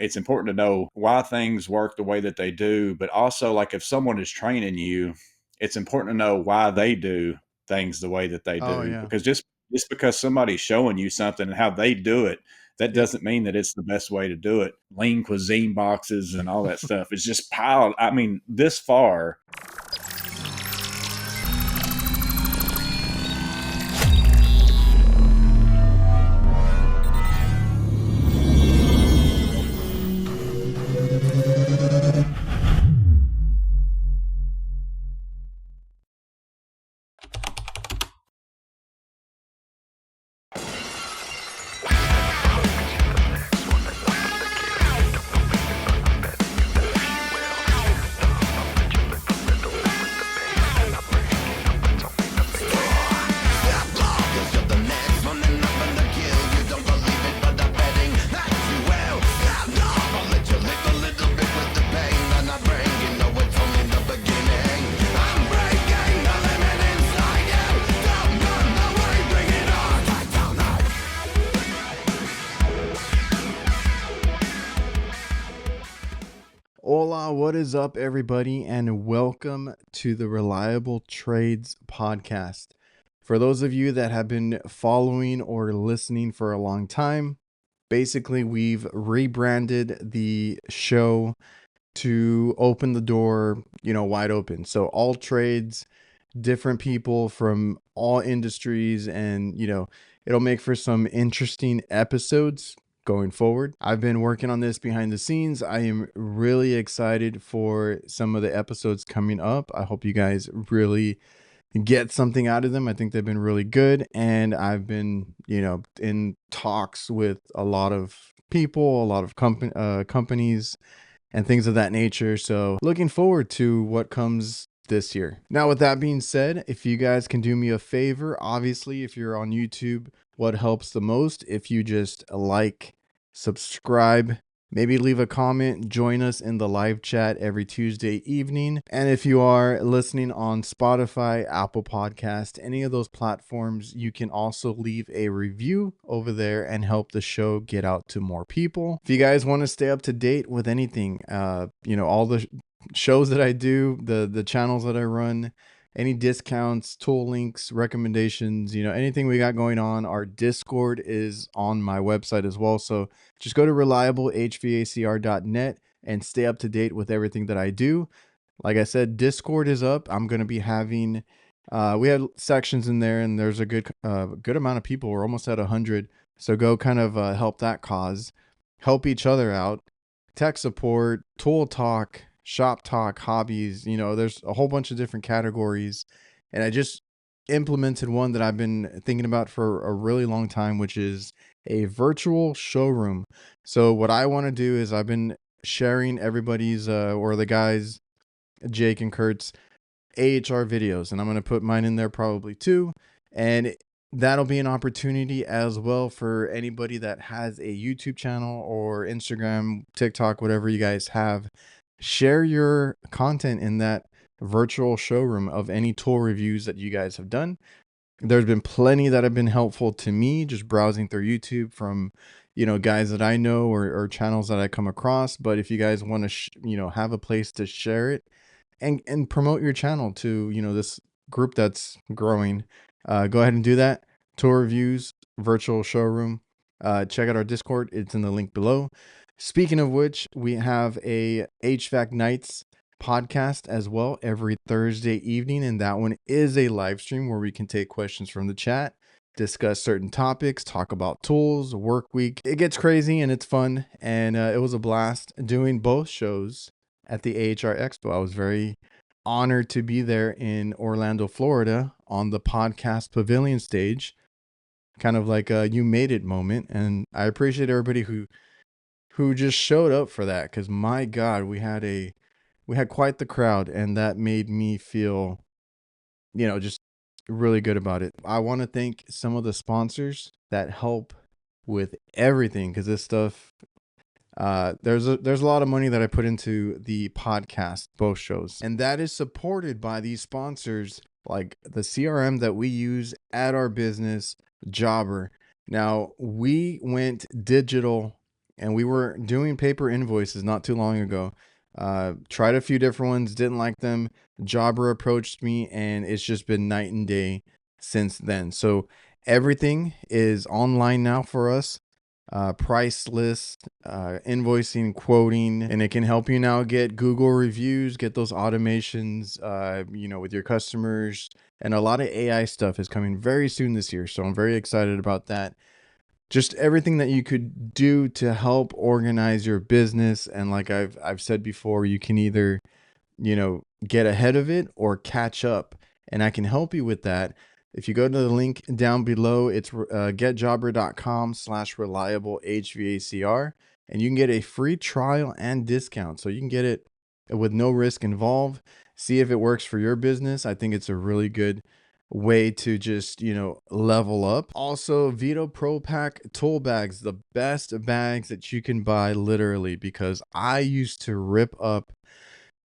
it's important to know why things work the way that they do, but also like if someone is training you, it's important to know why they do things the way that they Oh do, yeah. because just because somebody's showing you something and how they do it, that Yep. doesn't mean that it's the best way to do it. Lean cuisine boxes and all that stuff is just piled. I mean, this far. Hola, what is up, everybody, and welcome to the Reliable Trades podcast. For those of you that have been following or listening for a long time, basically we've rebranded the show to open the door, wide open. So all trades, different people from all industries, and it'll make for some interesting episodes going forward. I've been working on this behind the scenes. I am really excited for some of the episodes coming up. I hope you guys really get something out of them. I think they've been really good, and I've been, in talks with a lot of people, a lot of companies and things of that nature. So looking forward to what comes this year. Now, with that being said, if you guys can do me a favor, obviously, if you're on YouTube, what helps the most, if you just like, subscribe, maybe leave a comment, join us in the live chat every Tuesday evening. And if you are listening on Spotify, Apple Podcast, any of those platforms, you can also leave a review over there and help the show get out to more people. If you guys want to stay up to date with anything, all the shows that I do, the channels that I run, any discounts, tool links, recommendations, anything we got going on, our Discord is on my website as well. So just go to reliablehvacr.net and stay up to date with everything that I do. Like I said, Discord is up. I'm going to be having, we have sections in there, and there's a good amount of people. We're almost at 100. So go kind of help that cause, help each other out. Tech support, tool talk, shop talk, hobbies, there's a whole bunch of different categories. And I just implemented one that I've been thinking about for a really long time, which is a virtual showroom. So what I want to do is I've been sharing everybody's or the guys, Jake and Kurt's AHR videos, and I'm going to put mine in there probably too. And that'll be an opportunity as well for anybody that has a YouTube channel or Instagram, TikTok, whatever you guys have. Share your content in that virtual showroom of any tool reviews that you guys have done. There's been plenty that have been helpful to me just browsing through YouTube from, guys that I know or channels that I come across. But if you guys want to, have a place to share it and promote your channel to, this group that's growing, go ahead and do that. Tool reviews, virtual showroom. Check out our Discord. It's in the link below. Speaking of which, we have a HVAC Nights podcast as well every Thursday evening, and that one is a live stream where we can take questions from the chat, discuss certain topics, talk about tools, work week. It gets crazy and it's fun, and it was a blast doing both shows at the AHR Expo. I was very honored to be there in Orlando, Florida on the podcast pavilion stage, kind of like a you made it moment. And I appreciate everybody who just showed up for that, because my God, we had quite the crowd, and that made me feel, just really good about it. I want to thank some of the sponsors that help with everything, because this stuff, there's a lot of money that I put into the podcast, both shows, and that is supported by these sponsors like the CRM that we use at our business, Jobber. Now, we went digital and we were doing paper invoices not too long ago. Tried a few different ones, didn't like them. Jobber approached me, and it's just been night and day since then. So everything is online now for us. Price list, invoicing, quoting, and it can help you now get Google reviews, get those automations, with your customers. And a lot of AI stuff is coming very soon this year. So I'm very excited about that. Just everything that you could do to help organize your business. And like I've said before, you can either, get ahead of it or catch up. And I can help you with that. If you go to the link down below, it's getjobber.com/reliable HVACR, and you can get a free trial and discount. So you can get it with no risk involved. See if it works for your business. I think it's a really good way to just, level up. Also, VETO Pro Pack tool bags, the best bags that you can buy literally, because I used to rip up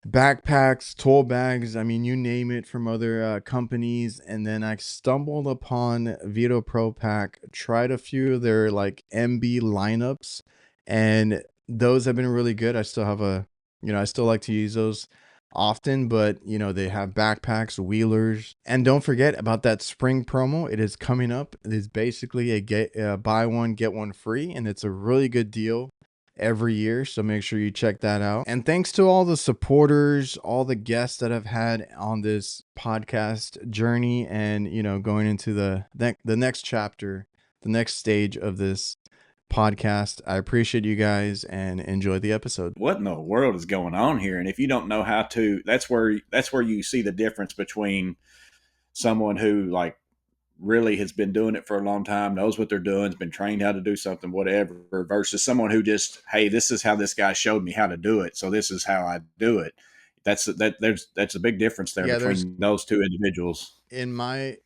backpacks, tool bags, I mean, you name it, from other companies. And then I stumbled upon VETO Pro Pack, tried a few of their like MB lineups, and those have been really good. I still have I still like to use those often, but they have backpacks, wheelers, and don't forget about that spring promo. It is coming up. It is basically a buy one get one free, and it's a really good deal every year. So make sure you check that out. And thanks to all the supporters, all the guests that I've had on this podcast journey, and going into the next chapter, the next stage of this podcast. I appreciate you guys and enjoy the episode. What in the world is going on here? And if you don't know how to, that's where you see the difference between someone who like really has been doing it for a long time, knows what they're doing, has been trained how to do something, whatever, versus someone who just, hey, this is how this guy showed me how to do it, so this is how I do it. That's a big difference there Yeah, there's between those two individuals. in my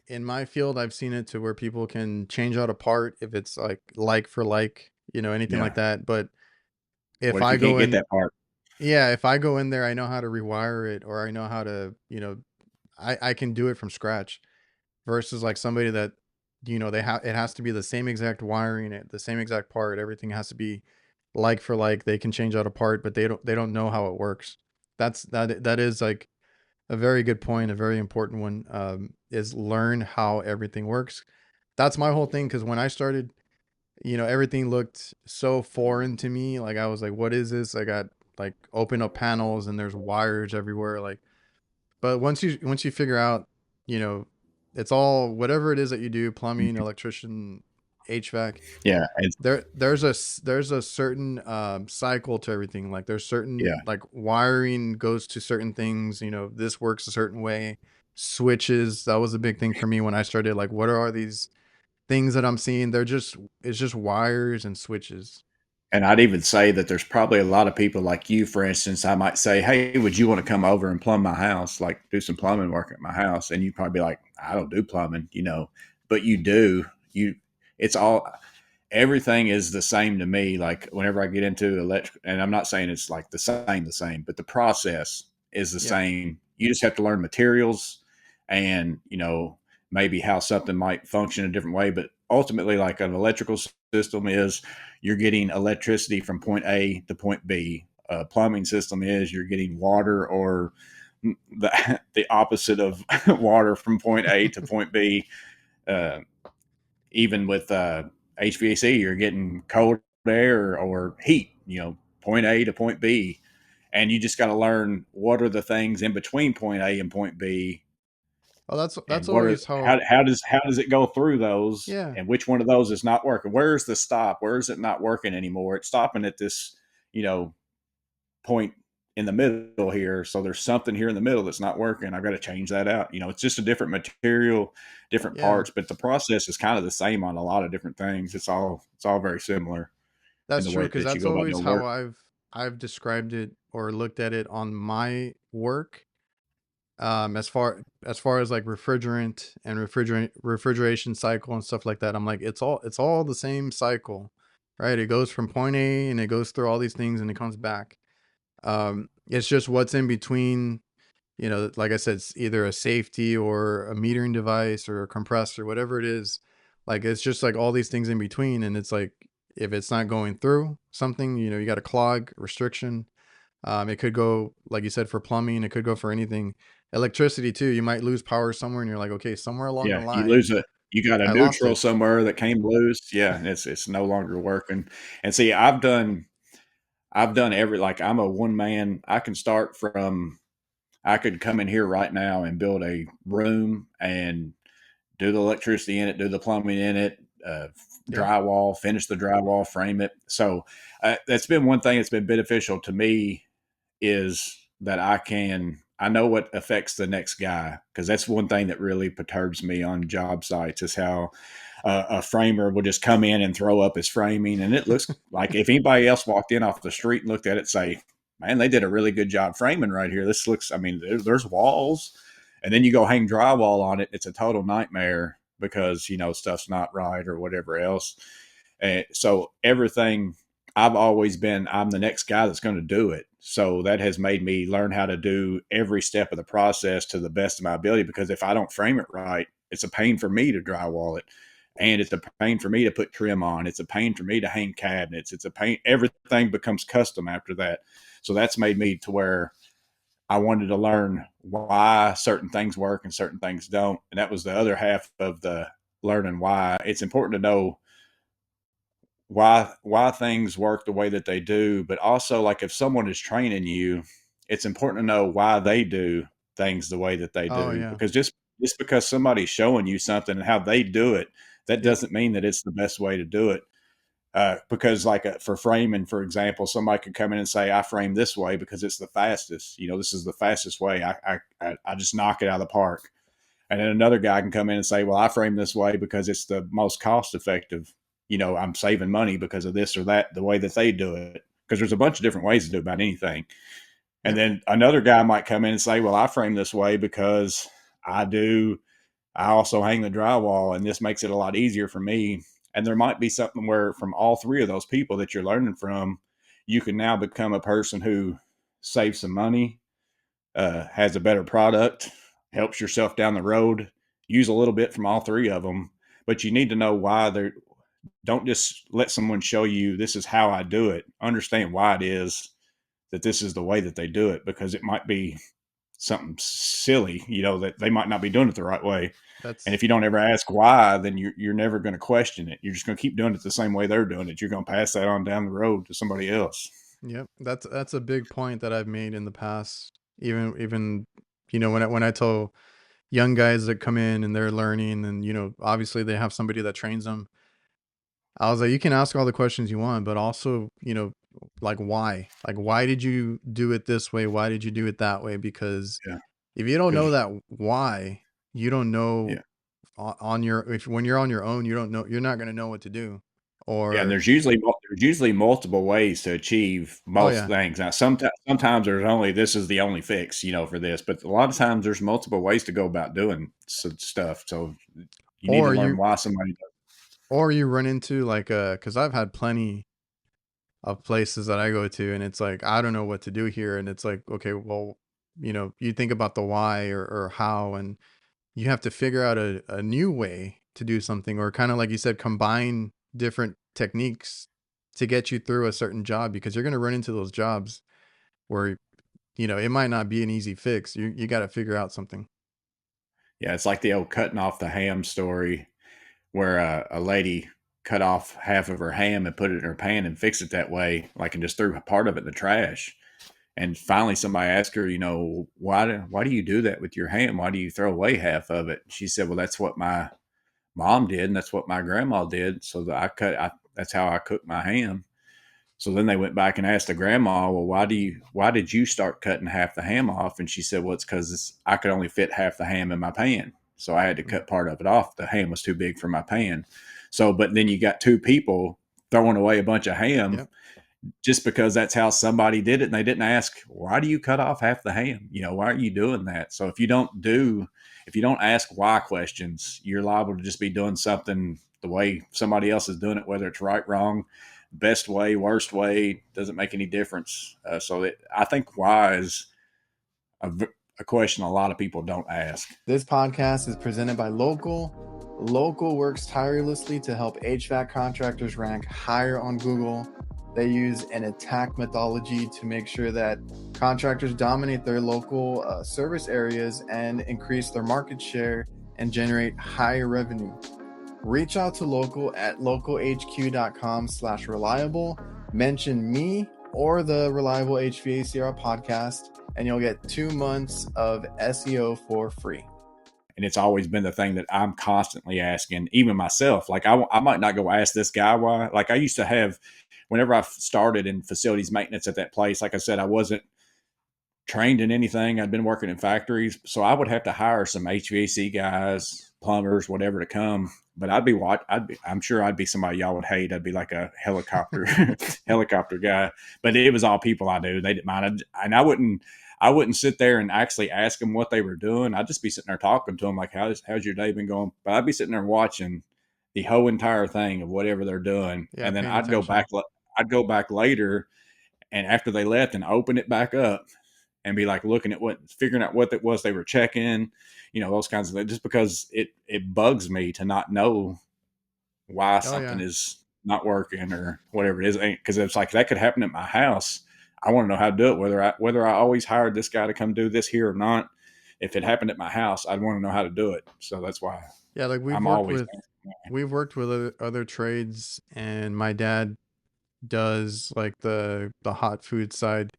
field, I've seen it to where people can change out a part if it's like for like, anything like Yeah. that. But if What if I you can't go get in, that part? yeah, if I go in there, I know how to rewire it, or I know how to, I can do it from scratch. Versus like somebody that, it has to be the same exact wiring, the same exact part. Everything has to be like for like. They can change out a part, but they don't know how it works. That is like a very good point, a very important one. Is learn how everything works. That's my whole thing. Because when I started, everything looked so foreign to me. Like I was like, what is this? I got like open up panels and there's wires everywhere. Like, but once you figure out, you know, it's all whatever it is that you do, plumbing, electrician, HVAC. Yeah, it's, There's a certain cycle to everything. Like there's certain yeah. like wiring goes to certain things. This works a certain way. Switches, that was a big thing for me when I started. Like, what are these things that I'm seeing? It's just wires and switches. And I'd even say that there's probably a lot of people like you, for instance. I might say, hey, would you want to come over and plumb my house, like do some plumbing work at my house? And you'd probably be like, I don't do plumbing, but you do. It's all, everything is the same to me. Like whenever I get into electric, and I'm not saying it's like the same, but the process is the Yeah. same. You just have to learn materials and, maybe how something might function a different way. But ultimately, like an electrical system is you're getting electricity from point A to point B. A plumbing system is you're getting water or the opposite of water from point A to point B. Uh, Even with HVAC, you're getting cold air or heat, point A to point B. And you just got to learn what are the things in between point A and point B, Oh, that's and what are always how. how does it go through those, Yeah. and which one of those is not working? Where's the stop? Where is it not working anymore? It's stopping at this, you know, point in the middle here. So there's something here in the middle that's not working. I've got to change that out. It's just a different material, different Yeah. parts, but the process is kind of the same on a lot of different things. It's all very similar in That's the true, way because that you that's go about always your how work. I've described it or looked at it on my work. As far as like refrigerant and refrigeration cycle and stuff like that, I'm like, it's all the same cycle, right? It goes from point A and it goes through all these things and it comes back. It's just what's in between. Like I said, it's either a safety or a metering device or a compressor, whatever it is. Like it's just like all these things in between, and it's like if it's not going through something, you got a clog restriction. It could go, like you said, for plumbing. It could go for anything. Electricity too. You might lose power somewhere, and you're like, okay, somewhere along the Yeah, line, you got a I lost neutral it. somewhere that came loose. Yeah, and it's no longer working. And see, I've done every, like, I'm a one man. I can start from, I could come in here right now and build a room and do the electricity in it, do the plumbing in it, Yeah. drywall, finish the drywall, frame it. So that's been one thing that's been beneficial to me, is that I know what affects the next guy, because that's one thing that really perturbs me on job sites, is how a framer will just come in and throw up his framing, and it looks like, if anybody else walked in off the street and looked at it, say, man, they did a really good job framing right here. This looks, I mean, there's walls, and then you go hang drywall on it, it's a total nightmare, because stuff's not right or whatever else. And so everything, I've always been, I'm the next guy that's going to do it. So that has made me learn how to do every step of the process to the best of my ability, because if I don't frame it right, it's a pain for me to drywall it. And it's a pain for me to put trim on. It's a pain for me to hang cabinets. It's a pain. Everything becomes custom after that. So that's made me to where I wanted to learn why certain things work and certain things don't. And that was the other half of the learning why. It's important to know why things work the way that they do, but also, like, if someone is training you, it's important to know why they do things the way that they Oh do, yeah. because just because somebody's showing you something and how they do it, that Yep. doesn't mean that it's the best way to do it. Because, like, for framing, for example, somebody could come in and say, I frame this way because it's the fastest, this is the fastest way. I just knock it out of the park. And then another guy can come in and say, well, I frame this way because it's the most cost effective. I'm saving money because of this or that, the way that they do it. Because there's a bunch of different ways to do about anything. And Yep. then another guy might come in and say, well, I frame this way because I do, I also hang the drywall, and this makes it a lot easier for me. And there might be something where, from all three of those people that you're learning from, you can now become a person who saves some money, has a better product, helps yourself down the road. Use a little bit from all three of them, but you need to know why they're. Don't just let someone show you this is how I do it. Understand why it is that this is the way that they do it, because it might be something silly, that they might not be doing it the right way. And That's if you don't ever ask why, then you're never going to question it. You're just going to keep doing it the same way they're doing it. You're going to pass that on down the road to somebody else. Yep. That's a big point that I've made in the past. Even when I tell young guys that come in and they're learning, and obviously they have somebody that trains them. I was like, you can ask all the questions you want, but also, like why? Like why did you do it this way? Why did you do it that way? Because Yeah, if you don't because know that why, you don't know yeah, on your if when you're on your own, you don't know you're not gonna know what to do. yeah, and Or there's usually multiple ways to achieve oh most yeah. things. Now, sometimes there's only, this is the only fix, for this, but a lot of times there's multiple ways to go about doing some stuff. So you need to Or learn you why somebody does. or you run into like because I've had plenty of places that I go to, and it's like I don't know what to do here, and it's like okay, well, you think about the why or how, and you have to figure out a new way to do something, or kind of like you said, combine different techniques to get you through a certain job, because you're going to run into those jobs where it might not be an easy fix. You got to figure out something. Yeah, it's like the old cutting off the ham story, where a lady cut off half of her ham and put it in her pan and fixed it that way, like, and just threw part of it in the trash. And finally, somebody asked her, why do you do that with your ham? Why do you throw away half of it? She said, well, that's what my mom did, and that's what my grandma did. So that that's how I cook my ham. So then they went back and asked the grandma, well, why did you start cutting half the ham off? And she said, well, it's because I could only fit half the ham in my pan. So I had to Mm. cut part of it off. The ham was too big for my pan. So, but then you got two people throwing away a bunch of ham Yep. just because that's how somebody did it. And they didn't ask, why do you cut off half the ham? Why are you doing that? So if you don't ask why questions, you're liable to just be doing something the way somebody else is doing it, whether it's right, wrong, best way, worst way, doesn't make any difference. I think why is a, a question a lot of people don't ask. This podcast is presented by Local. Local works tirelessly to help HVAC contractors rank higher on Google. They use an attack methodology to make sure that contractors dominate their local service areas and increase their market share and generate higher revenue. Reach out to Local at localhq.com/reliable. Mention me or the Reliable HVACR podcast, and you'll get 2 months of SEO for free. And it's always been the thing that I'm constantly asking, even myself. Like I might not go ask this guy why. Like I used to have, whenever I started in facilities maintenance at that place, like I said, I wasn't trained in anything. I'd been working in factories, so I would have to hire some HVAC guys, plumbers, whatever to come. But I'm sure I'd be somebody y'all would hate. I'd be like a helicopter helicopter guy. But it was all people I knew. They didn't mind, and I wouldn't sit there and actually ask them what they were doing. I'd just be sitting there talking to them like, how's your day been going? But I'd be sitting there watching the whole entire thing of whatever they're doing, Yeah, and then paying attention. I'd go back later, and after they left, and open it back up and be like looking at figuring out what it was they were checking, those kinds of things, just because it bugs me to not know why Oh something yeah. is not working or whatever it is. Because it's like that could happen at my house. I want to know how to do it, whether I always hired this guy to come do this here or not. If it happened at my house, I'd want to know how to do it. So that's why Yeah, like I'm always we've worked with other trades, and my dad does like the hot food side.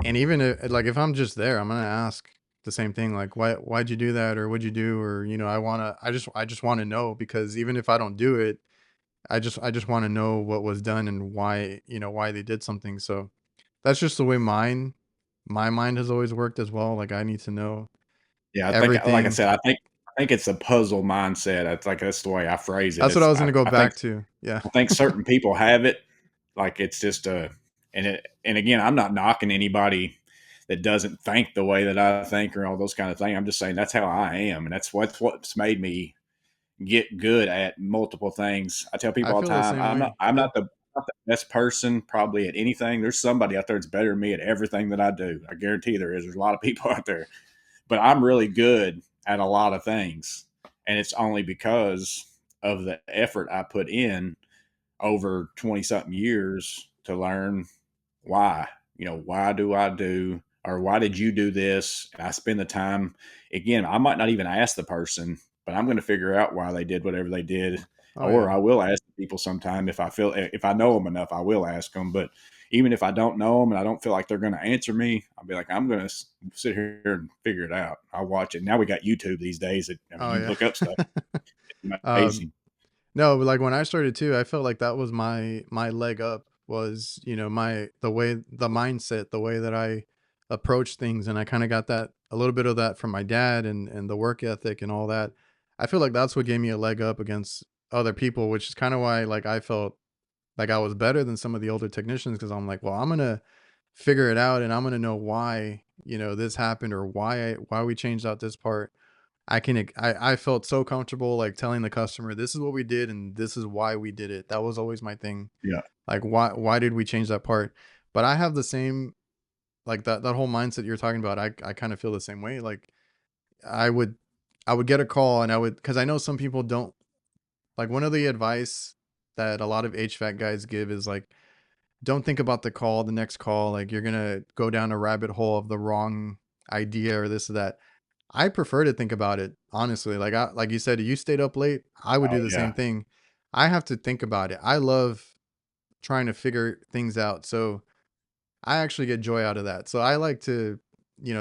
And even like if I'm just there, I'm gonna ask the same thing, like why'd you do that, or what'd you do, or I just want to know, because even if I don't do it, I just want to know what was done and why they did something. So that's just the way my mind has always worked as well. Like I need to know yeah. I think, like I everything. said, I think it's a puzzle mindset. It's like that's the way I phrase it. That's what I It's was gonna go I think back to. Yeah. I think certain people have it. Like it's just and again, I'm not knocking anybody that doesn't think the way that I think or all those kind of things. I'm just saying that's how I am, and that's what's made me get good at multiple things. I tell I people all the feel the time, same way. I'm Yeah. not the best person probably at anything. There's somebody out there that's better than me at everything that I do. I guarantee there is. There's a lot of people out there, but I'm really good at a lot of things, and it's only because of the effort I put in over 20 something years to learn why. Why do I do, or why did you do this? And I spend the time. Again, I might not even ask the person, but I'm going to figure out why they did whatever they did. Oh Or yeah. I will ask people sometime if I know them enough, I will ask them. But even if I don't know them and I don't feel like they're going to answer me, I'll be like, I'm going to sit here and figure it out. I'll watch it. Now we got YouTube these days. Oh You yeah. look up stuff. It's um amazing. No, but like when I started too, I felt like that was my leg up, was, the mindset, the way that I approach things, and I kind of got that, a little bit of that from my dad, and the work ethic and all that. I feel like that's what gave me a leg up against other people, which is kind of why like I felt like I was better than some of the older technicians, because I'm like, well, I'm gonna figure it out, and I'm gonna know why, this happened, or why we changed out this part. I felt so comfortable like telling the customer, this is what we did and this is why we did it. That was always my thing. Yeah. Like why did we change that part? But I have the same, like that whole mindset you're talking about. I kind of feel the same way. Like I would I would get a call, and I would, cuz I know some people don't, like one of the advice that a lot of HVAC guys give is like, don't think about the next call, like you're going to go down a rabbit hole of the wrong idea or this or that. I prefer to think about it honestly. Like you said, you stayed up late. I would Oh do the same yeah. thing. I have to think about it. I love trying to figure things out. So I actually get joy out of that. So I like to,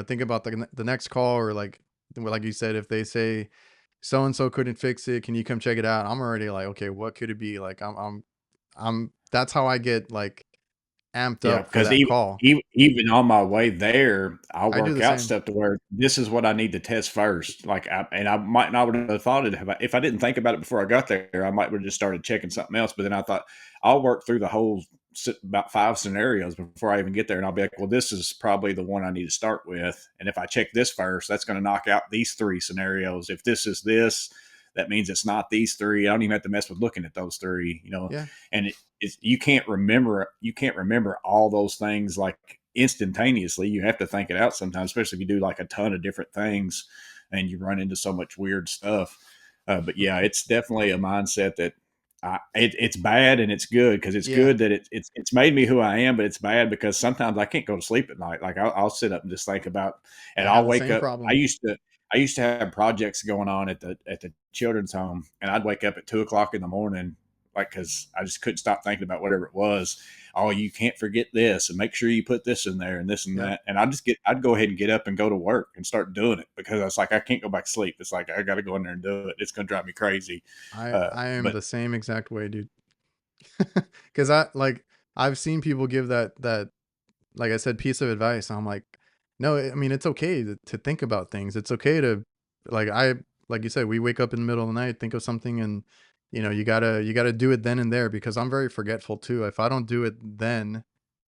think about the next call, or like you said, if they say so and so couldn't fix it, can you come check it out? I'm already like, okay, what could it be? Like I'm that's how I get like amped Yeah, up for because that call. even on my way there, I'll I do work the out same. stuff to where this is what I need to test first. I might not would have thought it if I didn't think about it before I got there. I might have just started checking something else. But then I thought I'll work through the whole about 5 scenarios before I even get there, and I'll be like, well, this is probably the one I need to start with. And if I check this first, that's going to knock out these 3 scenarios. If this is this, that means it's not these three. I don't even have to mess with looking at those three. Yeah. And you can't remember all those things like instantaneously. You have to think it out sometimes, especially if you do like a ton of different things and you run into so much weird stuff. But yeah, it's definitely a mindset that it's bad and it's good, because it's Yeah. good that it's made me who I am, but it's bad because sometimes I can't go to sleep at night. Like I'll sit up and just think about, I and have I'll the wake same up. problem. I used to have projects going on at the children's home, and I'd wake up at 2 o'clock in the morning, like because I just couldn't stop thinking about whatever it was. Oh, you can't forget this, and make sure you put this in there and this and Yep. that. And I'd go ahead and get up and go to work and start doing it, because I was like, I can't go back to sleep. It's like I got to go in there and do it. It's going to drive me crazy. I am But the same exact way, dude. Because I've seen people give that, like I said, piece of advice. I'm like, no, I mean, it's okay to think about things. It's okay to, like, like you said, we wake up in the middle of the night, think of something, and you gotta do it then and there, because I'm very forgetful too. If I don't do it then,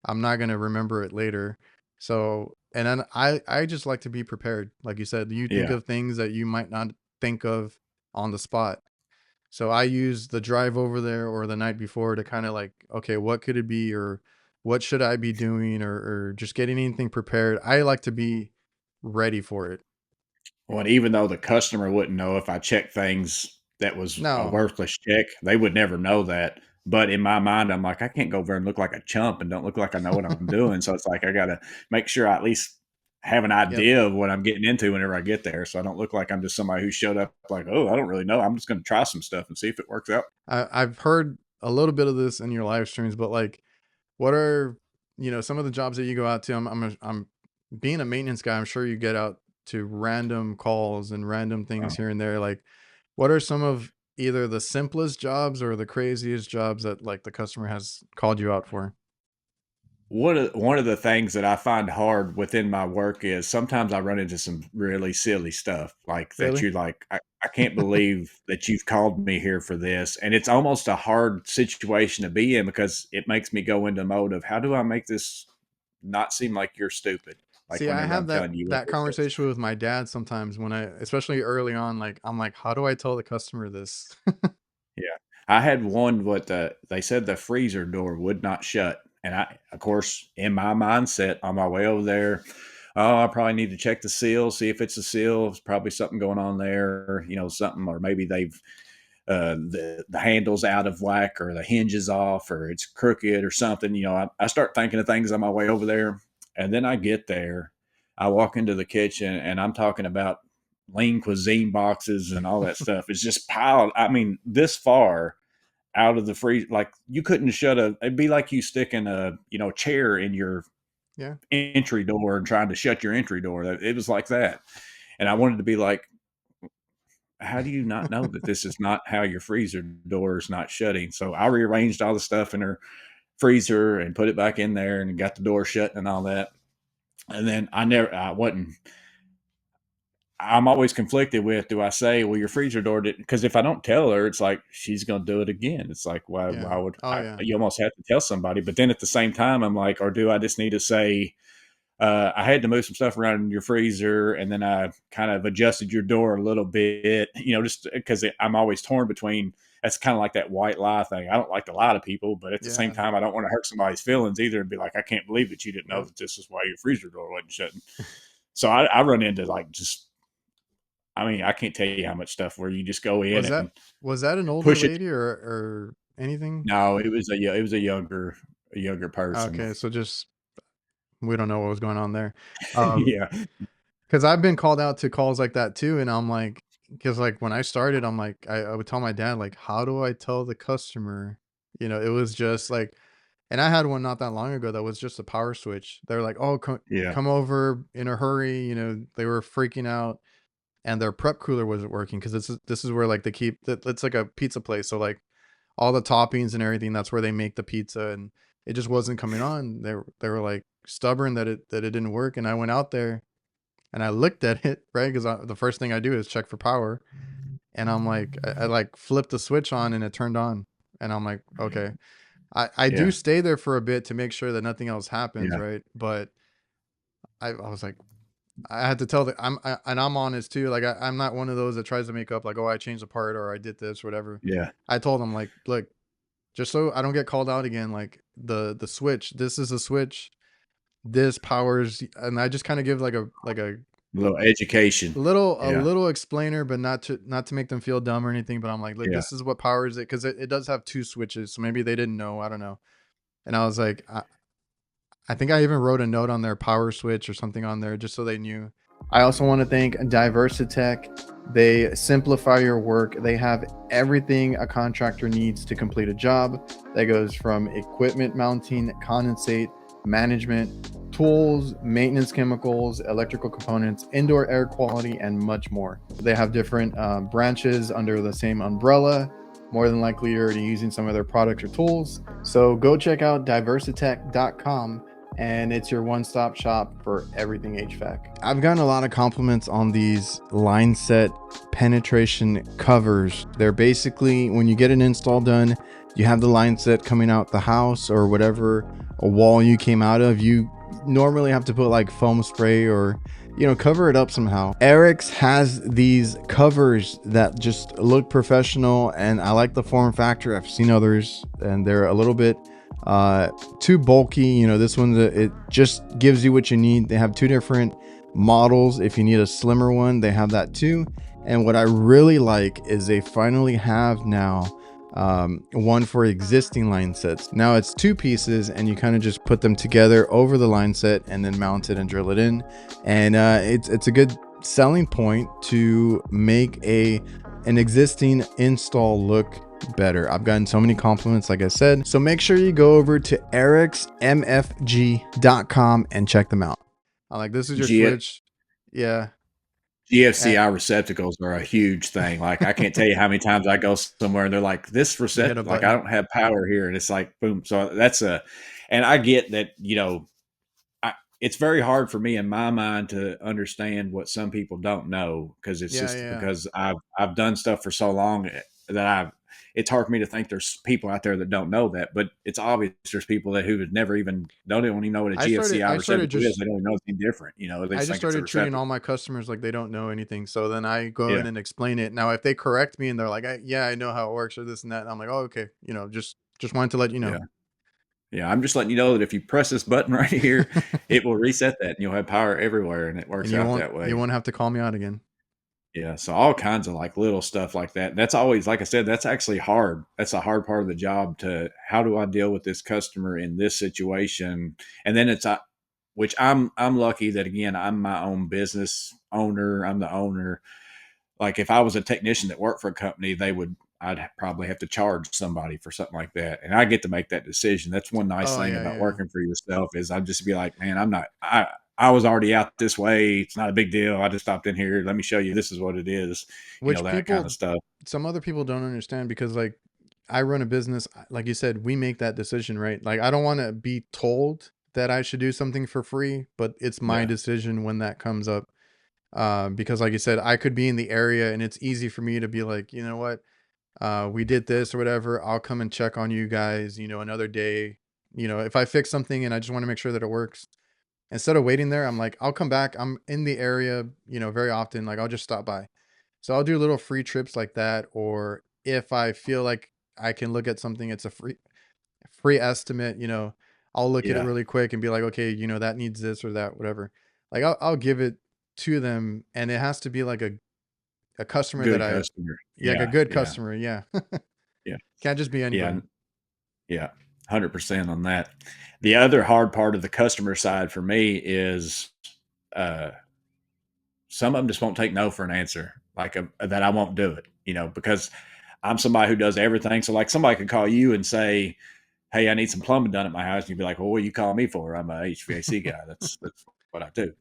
I'm not gonna remember it later. So, and then I just like to be prepared. Like you said, you think yeah, of things that you might not think of on the spot. So I use the drive over there or the night before to kind of like, okay, what could it be, or what should I be doing, or just getting anything prepared. I like to be ready for it. well, even though the customer wouldn't know if I checked things that was a No, worthless check, they would never know that. But in my mind, I'm like, I can't go over and look like a chump and don't look like I know what I'm doing. So it's like I got to make sure I at least have an yep. idea of what I'm getting into whenever I get there, so I don't look like I'm just somebody who showed up like, oh, I don't really know. I'm just going to try some stuff and see if it works out. I've heard a little bit of this in your live streams, but like, what are some of the jobs that you go out to? I'm being a maintenance guy. I'm sure you get out to random calls and random things here and there. Like, what are some of either the simplest jobs or the craziest jobs that like the customer has called you out for? One of the things that I find hard within my work is sometimes I run into some really silly stuff, like that Really? you're like, I can't believe that you've called me here for this. And it's almost a hard situation to be in, because it makes me go into mode of, how do I make this not seem like you're stupid? Like See, I whenever I'm have that telling you what that this is. conversation with my dad sometimes when especially early on, like I'm like, how do I tell the customer this? Yeah. I had one, what they said the freezer door would not shut. And I, of course, in my mindset on my way over there, oh, I probably need to check the seal, see if it's a seal. It's probably something going on there, something, or maybe they've the handle's out of whack, or the hinge is off, or it's crooked or something. I start thinking of things on my way over there, and then I get there. I walk into the kitchen, and I'm talking about lean cuisine boxes and all that stuff. It's just piled. I mean, this far out of the freezer, like you couldn't shut a. It'd be like you sticking a chair in your Yeah. entry door and trying to shut your entry door. It was like that, and I wanted to be like, how do you not know that this is not how your freezer door is not shutting? So I rearranged all the stuff in her freezer and put it back in there and got the door shut and all that. And then I wasn't, I'm always conflicted with, do I say, well, your freezer door didn't, because if I don't tell her, it's like, she's going to do it again. It's like, Yeah. why would Oh yeah. you almost have to tell somebody, but then at the same time, I'm like, or do I just need to say, I had to move some stuff around in your freezer, and then I kind of adjusted your door a little bit, just because I'm always torn between. That's kind of like that white lie thing. I don't like to lie to people, but at the same Yeah. time, I don't want to hurt somebody's feelings either, and be like, I can't believe that you didn't know Yep. that this is why your freezer door wasn't shutting. So I run into like just, I mean, I can't tell you how much stuff where you just go in Was and that an older push it. lady or anything? No, it was a younger person. Okay, so just we don't know what was going on there. Um, Yeah, because I've been called out to calls like that too, and I'm like, because like when I started, I'm like, I would tell my dad like, how do I tell the customer? It was just like, and I had one not that long ago that was just a power switch. They're like, oh, yeah, come over in a hurry. They were freaking out, and their prep cooler wasn't working because this is where like they keep it's like a pizza place, so like all the toppings and everything, that's where they make the pizza, and it just wasn't coming on. They were like stubborn that it didn't work, and I went out there and I looked at it, right? Because the first thing I do is check for power, and I'm like, I like flipped the switch on and it turned on, and I'm like, okay. I do yeah, stay there for a bit to make sure that nothing else happens, yeah, right? But I was like, I had to tell and I'm honest too. Like I'm not one of those that tries to make up like, oh, I changed the part or I did this or whatever. yeah, I told him like, look, just so I don't get called out again, like the switch. This is a switch. This powers, and I just kind of give like a little education. A Yeah, little explainer, but not to make them feel dumb or anything. But I'm like, look, yeah. this is what powers it, because it does have two switches, so maybe they didn't know. I don't know. And I was like, I think I even wrote a note on their power switch or something on there just so they knew. I also want to thank DIVERSITECH. They simplify your work. They have everything a contractor needs to complete a job. That goes from equipment mounting, condensate, management, tools, maintenance chemicals, electrical components, indoor air quality, and much more. They have different branches under the same umbrella. More than likely, you're already using some of their products or tools. So go check out diversitech.com, and it's your one-stop shop for everything HVAC. I've gotten a lot of compliments on these line set penetration covers. They're basically, when you get an install done, you have the line set coming out the house or whatever a wall you came out of. You normally have to put like foam spray or cover it up somehow. AIREX has these covers that just look professional, and I like the form factor. I've seen others and they're a little bit too bulky. This one, it just gives you what you need. They have two different models. If you need a slimmer one, they have that too. And what I really like is they finally have now one for existing line sets. Now it's two pieces, and you kind of just put them together over the line set and then mount it and drill it in. And it's a good selling point to make an existing install look better. I've gotten so many compliments, like I said. So make sure you go over to airexmfg.com and check them out. I like, this is your G- switch. Yeah. GFCI receptacles are a huge thing. Like I can't tell you how many times I go somewhere and they're like, "This You hit a reset, like I button. don't have power here," and it's like, boom. So that's and I get that. It's very hard for me in my mind to understand what some people don't know because it's Yeah, just yeah. because I've done stuff for so long that it's hard for me to think there's people out there that don't know that, but it's obvious there's people that who would never even don't even know what a GFCI I started receptacle is. just They don't know anything different. They I just just think it's a started treating all receptacle. my customers like they don't know anything. So then I go Yeah, in and explain it. Now, if they correct me and they're like, yeah, I know how it works or this and that, I'm like, oh, okay. Just wanted to let you know. yeah. Yeah, I'm just letting you know that if you press this button right here, it will reset that and you'll have power everywhere and it And works out that you way. won't have to call me out again. Yeah, so all kinds of like little stuff like that. That's always, like I said, that's actually hard. That's a hard part of the job to how do I deal with this customer in this situation? And then which I'm lucky that again, I'm my own business owner. I'm the owner. Like if I was a technician that worked for a company, I'd probably have to charge somebody for something like that, and I get to make that decision. That's one nice Oh, thing yeah, about yeah. working for yourself is I'd just be like, man, I was already out this way. It's not a big deal. I just stopped in here. Let me show you. This is what it is. Which That kind of stuff. some other people don't understand, because like I run a business, like you said, we make that decision, right? Like I don't want to be told that I should do something for free, but it's my Yeah, decision when that comes up. Because like you said, I could be in the area and it's easy for me to be like, you know what, we did this or whatever. I'll come and check on you guys, another day. If I fix something and I just want to make sure that it works, instead of waiting there, I'm like, I'll come back. I'm in the area, very often. Like I'll just stop by. So I'll do little free trips like that. Or if I feel like I can look at something, it's a free estimate, I'll look at it yeah, really quick and be like, okay, that needs this or that, whatever. Like I'll give it to them, and it has to be like a customer that good customer. yeah, like a Yeah, good yeah, customer. Yeah. yeah, Can't just be yeah, anybody. yeah. 100% on that. The other hard part of the customer side for me is uh, some of them just won't take no for an answer, like that I won't do it, because I'm somebody who does everything. So like somebody could call you and say, "Hey, I need some plumbing done at my house," and you'd be like, "Well, what are you calling me for? I'm a HVAC guy. That's what I do."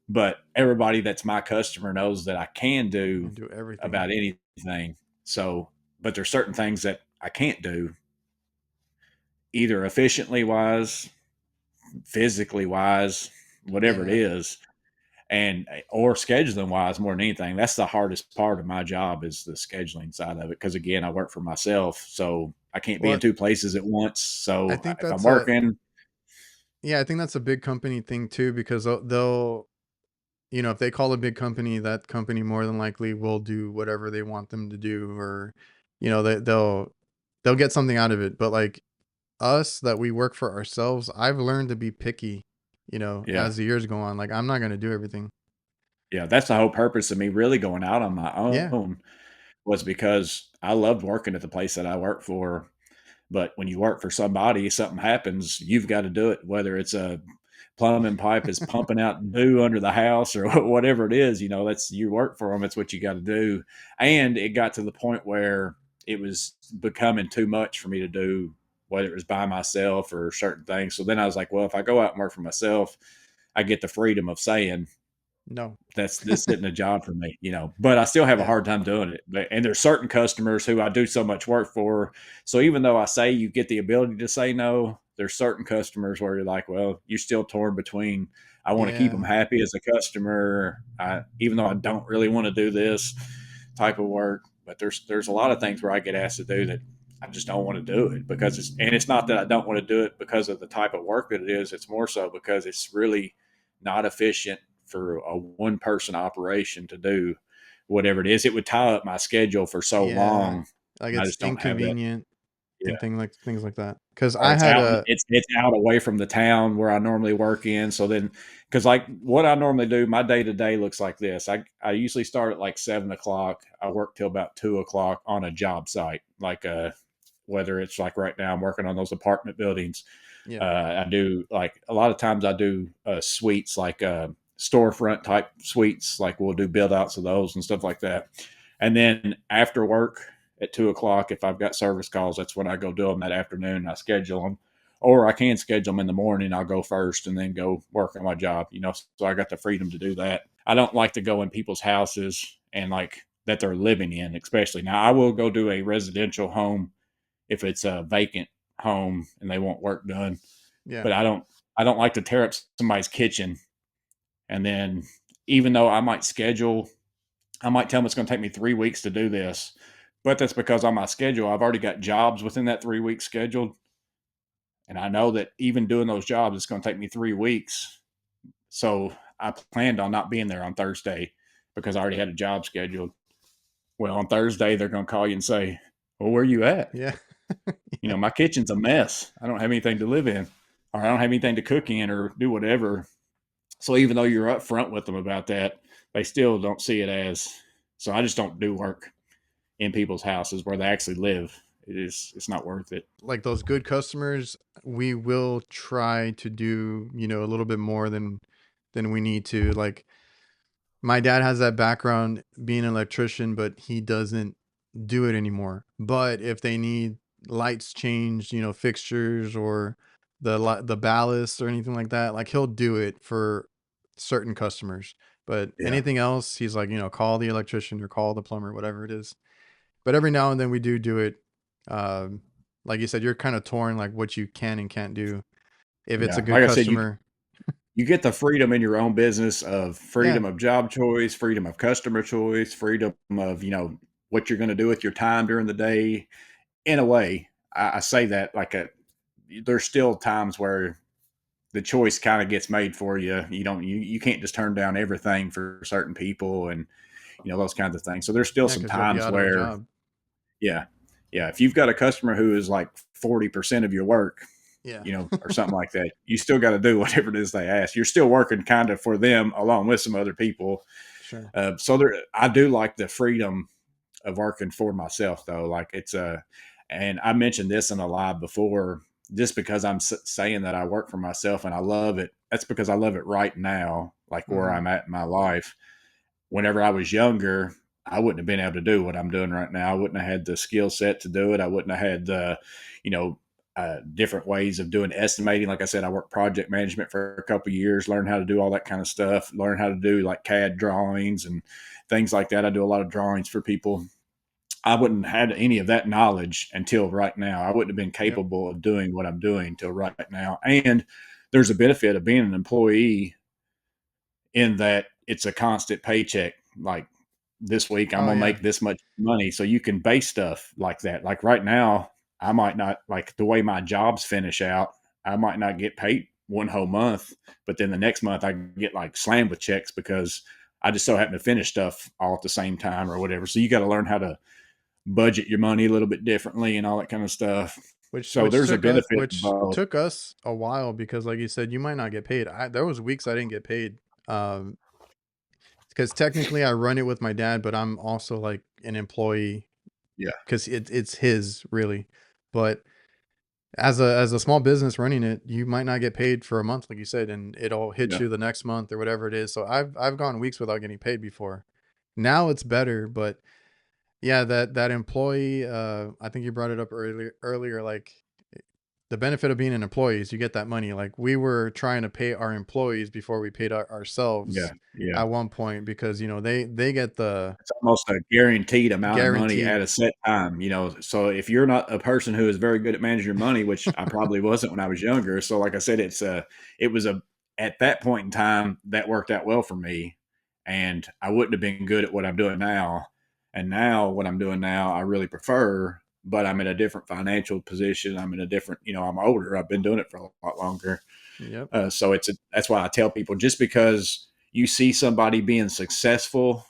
But everybody that's my customer knows that I can do And do everything. about anything. So, but there's certain things that I can't do, either efficiently wise, physically wise, whatever it Yeah. is, and or scheduling wise more than anything. That's the hardest part of my job is the scheduling side of it, because again, I work for myself, so I can't be in Well, two places at once. I So think if I'm that's working, I think that's a big company thing too, because if they call a big company, that company more than likely will do whatever they want them to do, or, they'll get something out of it. But like us that we work for ourselves, I've learned to be picky, yeah, as the years go on. Like I'm not going to do everything. Yeah, that's the whole purpose of me really going out on my Yeah. own was because I loved working at the place that I work for. But when you work for somebody, something happens, you've got to do it, whether it's a plumbing pipe is pumping out dew under the house or whatever it is, that's you work for them. It's what you got to do. And it got to the point where it was becoming too much for me to do, whether it was by myself or certain things. So then I was like, well, if I go out and work for myself, I get the freedom of saying, No. this isn't a job for me, but I still have a Yeah. hard time doing it. And there's certain customers who I do so much work for. So even though I say you get the ability to say no, there's certain customers where you're like, well, you're still torn between, I want to keep them Yeah. happy as a customer, even though I don't really want to do this type of work. But there's a lot of things where I get asked to do that I just don't want to do it because it's not that I don't want to do it because of the type of work that it is. It's more so because it's really not efficient for a one person operation to do whatever it is. It would tie up my schedule for so Yeah. long. Like I it's just don't have that. inconvenient Yeah. and things like that. Because Or I had a it's out away from the town where I normally work in. So then, because like what I normally do, my day to day looks like this. I usually start at like 7 o'clock. I work till about 2 o'clock on a job site, like whether it's like right now I'm working on those apartment buildings. yeah. I do like a lot of times I do suites like storefront type suites. Like we'll do build outs of those and stuff like that. And then after work at 2 o'clock, if I've got service calls, that's when I go do them that afternoon. I schedule them, or I can schedule them in the morning. I'll go first and then go work on my job. So I got the freedom to do that. I don't like to go in people's houses and like that they're living in, especially now. I will go do a residential home if it's a vacant home and they want work done. Yeah. But I don't like to tear up somebody's kitchen and then even though I might tell them it's going to take me 3 weeks to do this, but that's because on my schedule I've already got jobs within that 3 weeks scheduled, and I know that even doing those jobs it's going to take me 3 weeks. So I planned on not being there on Thursday because I already had a job scheduled. Well, on Thursday they're going to call you and say, "Well, where are you at? Yeah. Yeah. My kitchen's a mess. I don't have anything to live in, or I don't have anything to cook in, or do whatever." So even though you're upfront with them about that, they still don't see it as. So I just don't do work in people's houses where they actually live. It's not worth it. Like those good customers, we will try to do, a little bit more than we need to. Like my dad has that background being an electrician, but he doesn't do it anymore. But if they need lights changed, fixtures or the ballast or anything like that, like he'll do it for certain customers. But Yeah, anything else, he's like, call the electrician or call the plumber, whatever it is. But every now and then we do it. Um, like you said, you're kind of torn, like what you can and can't do. If it's a yeah. good Like I said, you customer, you get the freedom in your own business of yeah, freedom of job choice, freedom of customer choice, freedom of what you're going to do with your time during the day. In a way, I say that like there's still times where the choice kind of gets made for you. You can't just turn down everything for certain people and those kinds of things. So there's still yeah, some because you'll be times out of a where job. yeah, yeah, if you've got a customer who is like 40% of your work, Yeah, or something like that, you still got to do whatever it is they ask. You're still working kind of for them along with some other people. sure. So I do like the freedom of working for myself though. Like and I mentioned this in a live before, just because I'm saying that I work for myself and I love it. That's because I love it right now, like where Hmm. I'm at in my life. Whenever I was younger, I wouldn't have been able to do what I'm doing right now. I wouldn't have had the skill set to do it. I wouldn't have had the, you know, different ways of doing estimating. Like I said, I worked project management for a couple of years, learned how to do all that kind of stuff, learn how to do like CAD drawings and things like that. I do a lot of drawings for people. I wouldn't have had any of that knowledge until right now. I wouldn't have been Yep. capable of doing what I'm doing till right now. And there's a benefit of being an employee in that it's a constant paycheck. Like this week, I'm Oh gonna yeah, make this much money, so you can base stuff like that. Like right now, I might not like the way my jobs finish out. I might not get paid one whole month, but then the next month I get like slammed with checks because I just so happen to finish stuff all at the same time or whatever. So you got to learn how to budget your money a little bit differently and all that kind of stuff. which So which there's a took us benefit to which both. took us a while because, like you said, you might not get paid. There was weeks I didn't get paid. Um, because technically I run it with my dad, but I'm also like an employee Yeah. because it's his really. But as a small business running it, you might not get paid for a month, like you said, and it'll hit Yeah. you the next month or whatever it is. So I've gone weeks without getting paid before. Now it's better, but yeah, that employee, I think you brought it up earlier, like the benefit of being an employee is you get that money. Like we were trying to pay our employees before we paid Yeah. ourselves Yeah. at one point because they get the It's almost a guaranteed amount of money guaranteed. at a set time, you know. So if you're not a person who is very good at managing your money, which I probably wasn't when I was younger, so like I said, it was a at that point in time that worked out well for me, and I wouldn't have been good at what I'm doing now. And now what I'm doing now, I really prefer, but I'm in a different financial position. I'm in a different, you know, I'm older. I've been doing it for a lot longer. Yep. So that's why I tell people just because you see somebody being successful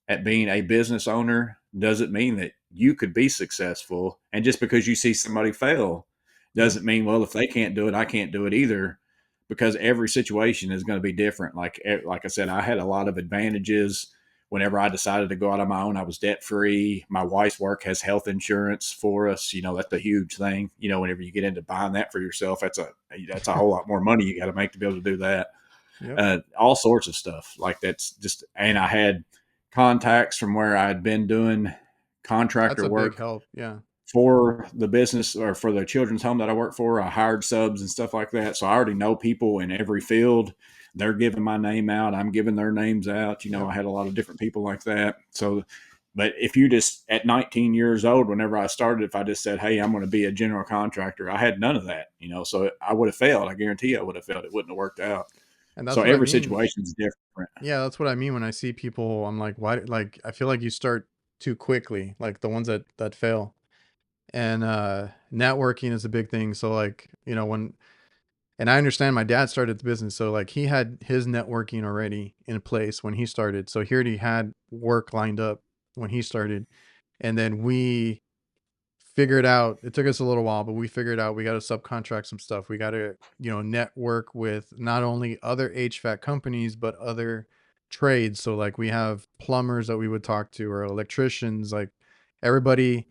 at being a business owner doesn't mean that you could be successful. And just because you see somebody fail Yeah. doesn't mean, well, if they can't do it, I can't do it either. Because every situation is going to be different. Like I said, I had a lot of advantages whenever I decided to go out on my own. I was debt free. My wife's work has health insurance for us. You know, that's a huge thing. You know, whenever you get into buying that for yourself, that's a whole lot more money you got to make to be able to do that. Yep. All sorts of stuff like that's just. And I had contacts from where I had been doing That's contractor a big work help. Yeah. for the business or for the children's home that I work for. I hired subs and stuff like that. So I already know people in every field. They're giving my name out. I'm giving their names out. You know, Yep. I had a lot of different people like that. So, but if you just at 19 years old, whenever I started, if I just said, hey, I'm going to be a general contractor, I had none of that, you know, so I would have failed. I guarantee I would have failed. It wouldn't have worked out. And So that's what I every mean. situation is different. Yeah, that's what I mean when I see people. I'm like, why? Like, I feel like you start too quickly, like the ones that fail. And networking is a big thing. So like, when and I understand my dad started the business, so like he had his networking already in place when he started. So he already had work lined up when he started, and then we figured out. It took us a little while, but we figured out we got to subcontract some stuff. We got to network with not only other HVAC companies but other trades. So like we have plumbers that we would talk to or electricians, like everybody.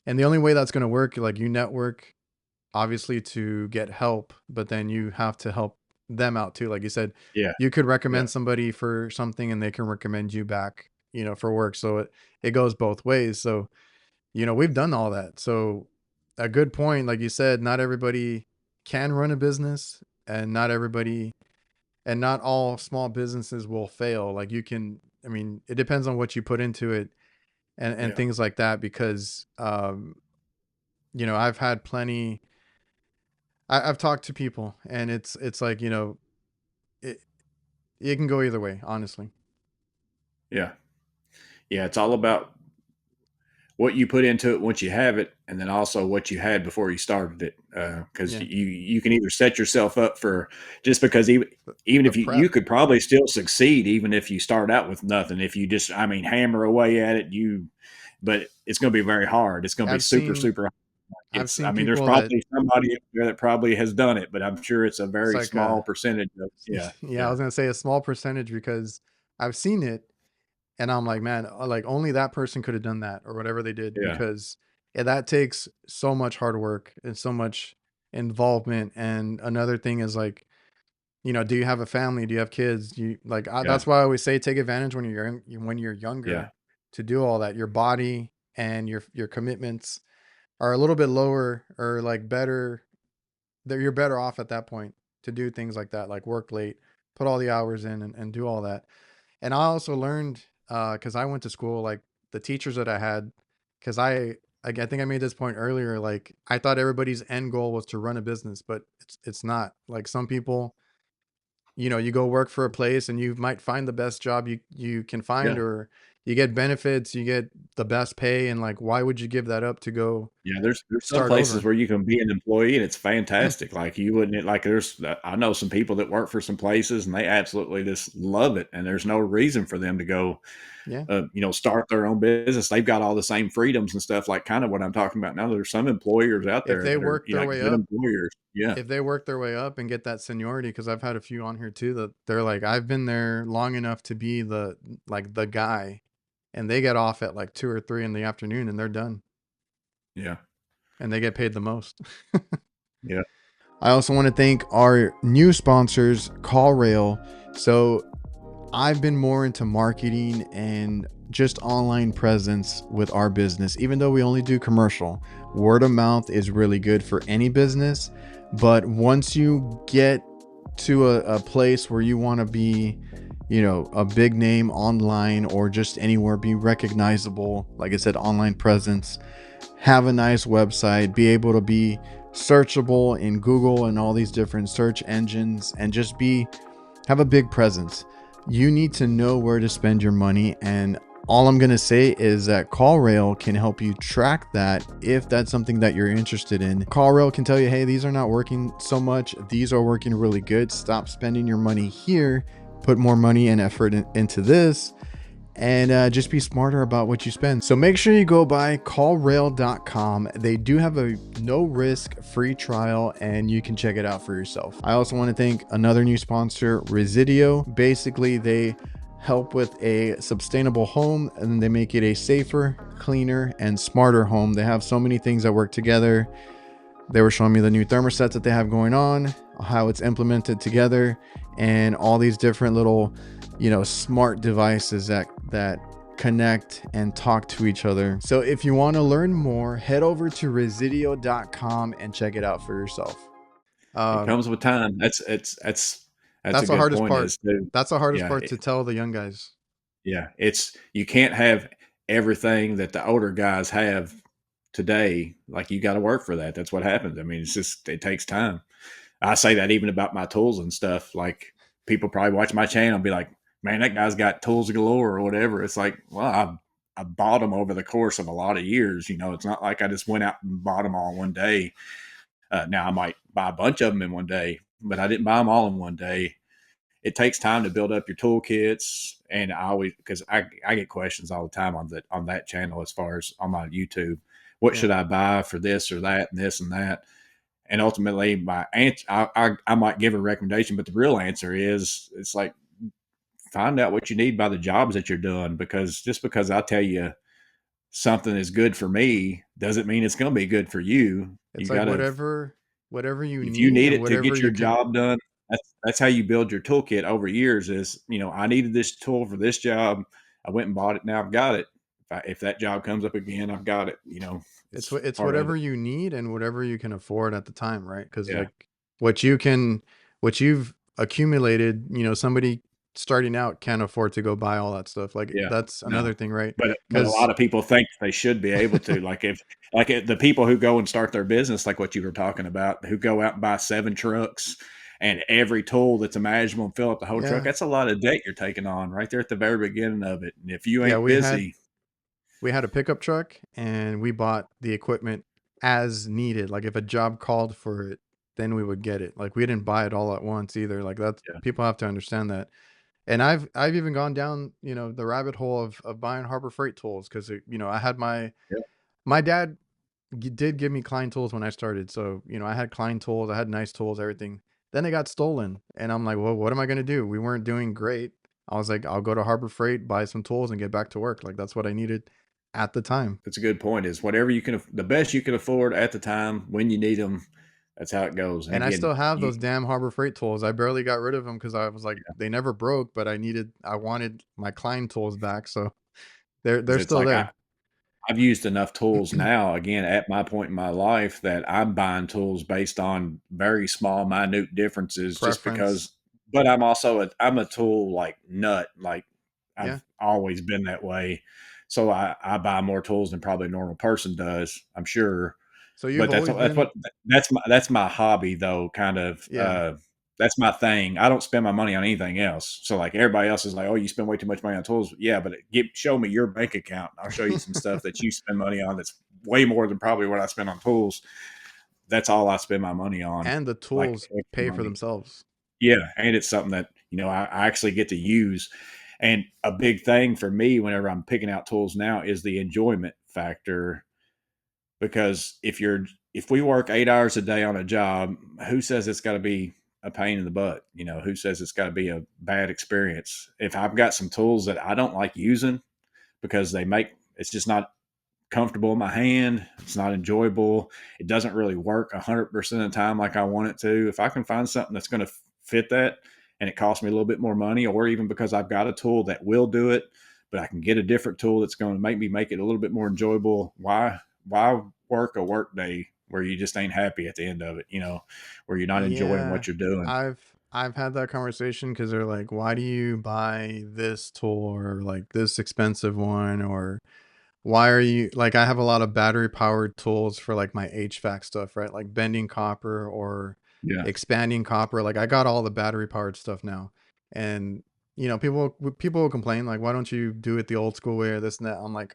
And the only way that's going to work, like you network obviously to get help, but then you have to help them out too. Like you said, Yeah. you could Yeah. recommend somebody for something and they can recommend you back, for work. So it goes both ways. So, we've done all that. So a good point, like you said, not everybody can run a business and not all small businesses will fail. Like you can, I mean, it depends on what you put into it and Yeah. things like that because, I've had plenty I've talked to people, and it's like it it can go either way, honestly. Yeah. Yeah. It's all about what you put into it once you have it, and then also what you had before you started it. Because Yeah, you can either set yourself up for just because even the if you prep. could probably still succeed even if you start out with nothing. If you just hammer away at it, but it's going to be very hard. It's going to be I've super seen super. I've It's seen there's people that probably somebody up there that probably has done it, but I'm sure it's a it's very like small percentage of yeah yeah, I yeah was gonna say a small percentage because I've seen it, and I'm like, man, like only that person could have done that or whatever they did yeah because that takes so much hard work and so much involvement. And another thing is like, do you have a family? Do you have kids? yeah That's why I always say take advantage when when you're yeah younger to do all that. Your body and your commitments are a little bit lower or like better. That you're better off at that point to do things like that, like work late, put all the hours in, and do all that. And I also learned because I went to school, like the teachers that I had, because I think I made this point earlier. Like I thought everybody's end goal was to run a business, but it's not. Like some people, you go work for a place and you might find the best job you can find, yeah. or you get benefits, you get the best pay, and like why would you give that up to go Yeah, there's some start places over? where you can be an employee and it's Yeah, fantastic. Like you wouldn't like there's I know some people that work for some places and they absolutely just love it and there's no reason for them to go yeah. start their own business. They've got all the same freedoms and stuff like kind of what I'm talking about now. There's some employers out If there they that are work their way good up, employers. Yeah. if they work their way up and get that seniority, because I've had a few on here too that they're like, I've been there long enough to be the guy, and they get off at like 2 or 3 in the afternoon and they're done, Yeah. and they get paid the most. Yeah. I also want to thank our new sponsors, CallRail. So I've been more into marketing and just online presence with our business, even though we only do commercial. Word of mouth is really good for any business. But once you get to a place where you want to be, a big name online or just anywhere, be recognizable, like I said, online presence, have a nice website, be able to be searchable in Google and all these different search engines, and just have a big presence. You need to know where to spend your money, and all I'm going to say is that CallRail can help you track that if that's something that you're interested in. CallRail can tell you, hey, these are not working so much, these are working really good, stop spending your money here, put more money and effort into this, and just be smarter about what you spend. So make sure you go by callrail.com. They do have a no risk free trial and you can check it out for yourself. I also want to thank another new sponsor, Resideo. Basically, they help with a sustainable home and they make it a safer, cleaner, and smarter home. They have so many things that work together. They were showing me the new thermostats that they have going on, how it's implemented together, and all these different little, smart devices that connect and talk to each other. So if you want to learn more, head over to resideo.com and check it out for yourself. It Um, comes with time. That's a that's the good hardest point. part. Is to That's the hardest yeah, part to tell the young guys. yeah. It's you can't have everything that the older guys have today. Like you got to work for that. That's what happens. I mean, it takes time. I say that even about my tools and stuff. Like people probably watch my channel and be like, "Man, that guy's got tools galore" or whatever. It's like, well, I bought them over the course of a lot of years. It's not like I just went out and bought them all in one day. Now I might buy a bunch of them in one day, but I didn't buy them all in one day. It takes time to build up your toolkits, and I always because I get questions all the time on that channel as far as on my YouTube. What Yeah. should I buy for this or that and this and that? And ultimately, my answer I might give a recommendation, but the real answer is it's like find out what you need by the jobs that you're doing, because just because I tell you something is good for me doesn't mean it's going to be good for you. You It's like got to whatever you if you need need and it to whatever get your you can. job done, that's how you build your toolkit over years. Is I needed this tool for this job, I went and bought it. Now I've got it. If that job comes up again, I've got it. It's It's part of whatever it. you need and whatever you can afford at the time, right? Because Yeah, like what you've accumulated, somebody starting out can't afford to go buy all that stuff. Like yeah, that's no. another thing, right? But a Because lot of people think they should be able to. The people who go and start their business, like what you were talking about, who go out and buy 7 trucks and every tool that's imaginable and fill up the whole truck. yeah, That's a lot of debt you're taking on right there at the very beginning of it. And if you yeah, ain't busy, we had a pickup truck and we bought the equipment as needed. Like if a job called for it, then we would get it. Like we didn't buy it all at once either. Like that's yeah, people have to understand that. And I've even gone down, the rabbit hole of buying Harbor Freight tools because I had yeah, my dad did give me Klein tools when I started. So, I had Klein tools, I had nice tools, everything. Then they got stolen. And I'm like, well, what am I going to do? We weren't doing great. I was like, I'll go to Harbor Freight, buy some tools, and get back to work. Like, that's what I needed at the time. that's a good point. Is whatever you can, the best you can afford at the time when you need them. That's how it goes. And And I again, still have you those damn Harbor Freight tools. I barely got rid of them because I was like, they never broke, but I wanted my Klein tools back. So they're because it's still like there. I've used enough tools now, again, at my point in my life, that I'm buying tools based on very small, minute differences just Preference. because, but I'm a tool like nut. Like Yeah. I've always been that way. So I buy more tools than probably a normal person does, I'm sure. So you've But always been, that's my hobby though, kind of, yeah. that's my thing. I don't spend my money on anything else. So like everybody else is like, "Oh, you spend way too much money on tools." Yeah, but show me your bank account. I'll show you some stuff that you spend money on that's way more than probably what I spend on tools. That's all I spend my money on, And the like tools extra pay for money. themselves. Yeah, and it's something that I actually get to use. And a big thing for me whenever I'm picking out tools now is the enjoyment factor, because if we work 8 hours a day on a job, who says it's got to be a pain in the butt? Who says it's got to be a bad experience? If I've got some tools that I don't like using because it's just not comfortable in my hand, it's not enjoyable, it doesn't really work 100% of the time like I want it to. If I can find something that's going to fit that, and it costs me a little bit more money, or even because I've got a tool that will do it, but I can get a different tool that's going to make it a little bit more enjoyable, why work a work day where you just ain't happy at the end of it, where you're not enjoying Yeah, what you're doing? I've had that conversation because they're like, why do you buy this tool or like this expensive one? Or why are you like, I have a lot of battery powered tools for like my HVAC stuff, right? Like bending copper or Yeah, expanding copper. Like I got all the battery powered stuff now. And people will complain like, why don't you do it the old school way or this and that? I'm like,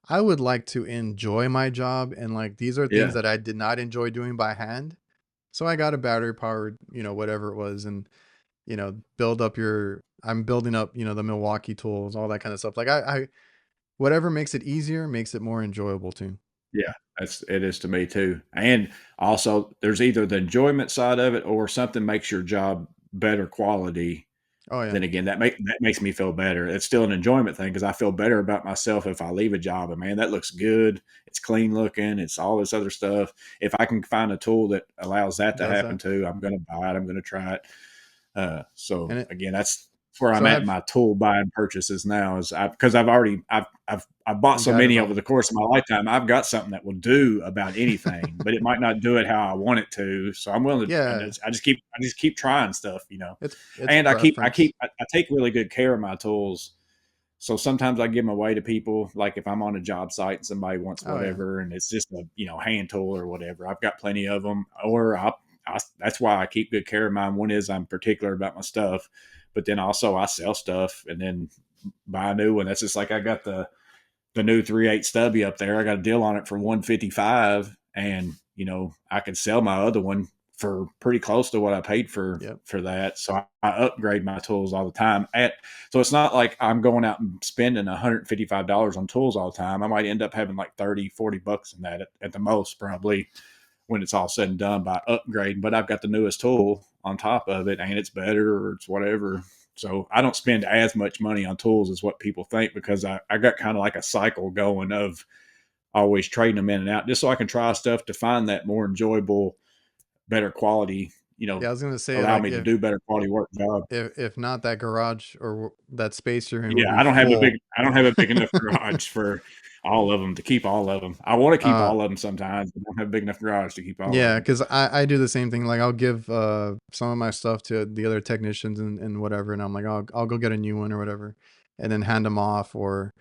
I would like to enjoy my job, and like these are things yeah, that I did not enjoy doing by hand. So I got a battery powered, whatever it was, and I'm building up, the Milwaukee tools, all that kind of stuff. Like I whatever makes it easier makes it more enjoyable too. yeah. It is to me too. And also, there's either the enjoyment side of it, or something makes your job better quality. Oh yeah. Then again, that makes me feel better. It's still an enjoyment thing because I feel better about myself if I leave a job and, man, that looks good. It's clean looking. It's all this other stuff. If I can find a tool that allows that to Does happen that. too, I'm going to buy it. I'm going to try it. So And it again, that's where I'm so at in have my tool buying purchases now, is because I've bought you so got it many over all. the course of my lifetime. I've got something that will do about anything, but it might not do it how I want it to. So I'm willing to. Yeah, I just keep trying stuff. it's And preference. I take really good care of my tools. So sometimes I give them away to people. Like if I'm on a job site and somebody wants Oh yeah. whatever, and it's just a hand tool or whatever, I've got plenty of them. Or that's why I keep good care of mine. One is I'm particular about my stuff, but then also I sell stuff and then buy a new one. That's just like I got the new 3/8 stubby up there. I got a deal on it for 155, and I could sell my other one for pretty close to what I paid Yep. for that. So I upgrade my tools all the time. So it's not like I'm going out and spending $155 on tools all the time. I might end up having like 30, $40 in that at the most, probably, when it's all said and done, by upgrading. But I've got the newest tool on top of it, and it's better, or it's whatever. So I don't spend as much money on tools as what people think, because I got kind of like a cycle going of always trading them in and out, just so I can try stuff to find that more enjoyable, better quality, Yeah, I was gonna say allow like me to do better quality work job. if not, that garage or that space you're in will Yeah, be full. I don't have a big enough garage for all of them, to keep all of them. I want to keep Uh all of them sometimes, but I don't have a big enough garage to keep all of Yeah, them. because I do the same thing. Like I'll give some of my stuff to the other technicians and whatever, and I'm like, I'll go get a new one or whatever, and then hand them off, or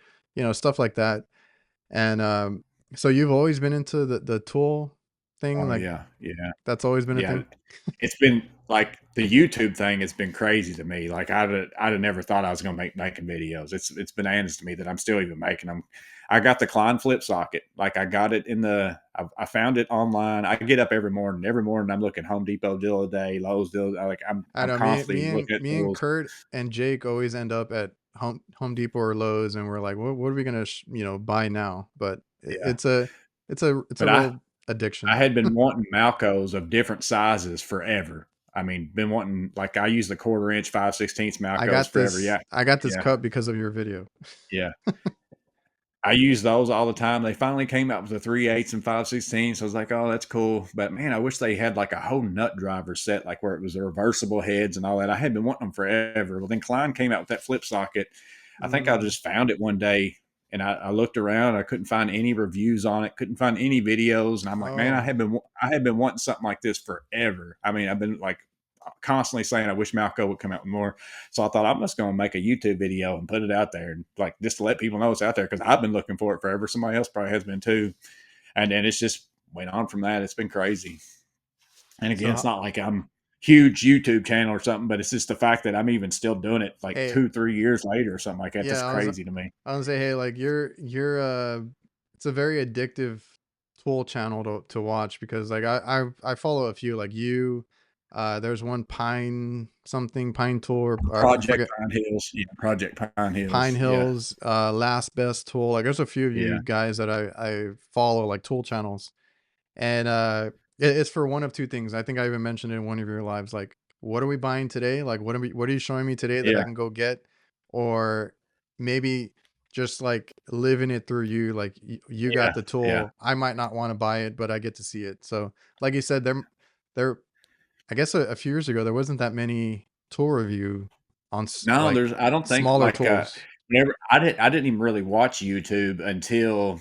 stuff like that. And so you've always been into the tool thing, Oh like yeah, yeah. that's always been a Yeah, thing. it's been like the YouTube thing has been crazy to me. Like I'd have never thought I was going to making videos. It's bananas to me that I'm still even making them. I got the Klein flip socket. Like I got it I found it online. I get up every morning. Every morning I'm looking Home Depot deal of the day, Lowe's deal. Like I I'm know constantly looking at me and tools. Kurt and Jake always end up at Home Depot or Lowe's, and we're like, what are we gonna buy now? But Yeah, it's a but real I addiction. had been wanting Malcos of different sizes forever. I mean, been wanting, like, I use the 1/4 inch 5/16 Malcos forever. Yeah, I got this yeah, cup because of your video. yeah. I use those all the time. They finally came out with the 3/8 and 5/16. So I was like, oh, that's cool. But man, I wish they had like a whole nut driver set, like where it was the reversible heads and all that. I had been wanting them forever. Well, then Klein came out with that flip socket. I think I Mm. just found it one day, and I looked around. I couldn't find any reviews on it. Couldn't find any videos. And I'm like, man, Oh, I had been wanting something like this forever. I mean, I've been like constantly saying I wish Malco would come out with more. So I thought I'm just going to make a YouTube video and put it out there, and like just to let people know it's out there, because I've been looking for it forever. Somebody else probably has been too. And then it's just went on from that. It's been crazy. And so again, it's not like I'm huge YouTube channel or something, but it's just the fact that I'm even still doing it like hey, 2, 3 years later or something like that. That's yeah, crazy to me. I was gonna say, hey, like it's a very addictive tool channel to watch, because like I follow a few like you, There's one Pine Tool, or I Project forget. Pine Hills. Yeah, Project Pine Pine Hills. Yeah, Hills, Last Best Tool. Like there's a few of yeah, you guys that I follow, like tool channels, and it's for one of two things. I think I even mentioned it in one of your lives. Like, what are we buying today? Like, what are you showing me today that I yeah, can go get, or maybe just like living it through you. Like you got yeah, the yeah. tool. I might not want to buy it, but I get to see it. So, like you said, there. I guess a few years ago there wasn't that many tool review on No, like I don't think smaller like tools. whenever I didn't even really watch YouTube until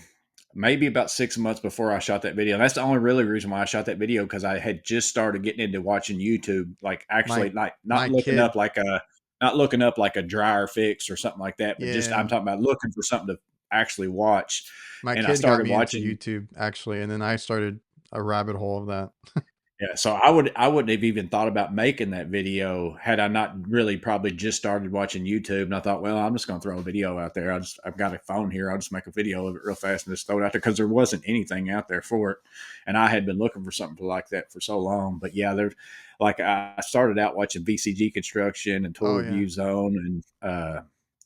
maybe about 6 months before I shot that video. And that's the only really reason why I shot that video because I had just started getting into watching YouTube, like actually My like my kid, not looking up like a dryer fix or something like that, but just yeah, I'm talking about looking for something to actually watch. my And I kid got started me into watching. YouTube actually, and then I started a rabbit hole of that. Yeah, so I wouldn't have even thought about making that video had I not really probably just started watching YouTube. And I thought, well, I'm just going to throw a video out there. I've got a phone here. I'll just make a video of it real fast and just throw it out there because there wasn't anything out there for it. And I had been looking for something like that for so long. But yeah, there's like I started out watching VCG Construction and Tool Oh yeah, Review Zone and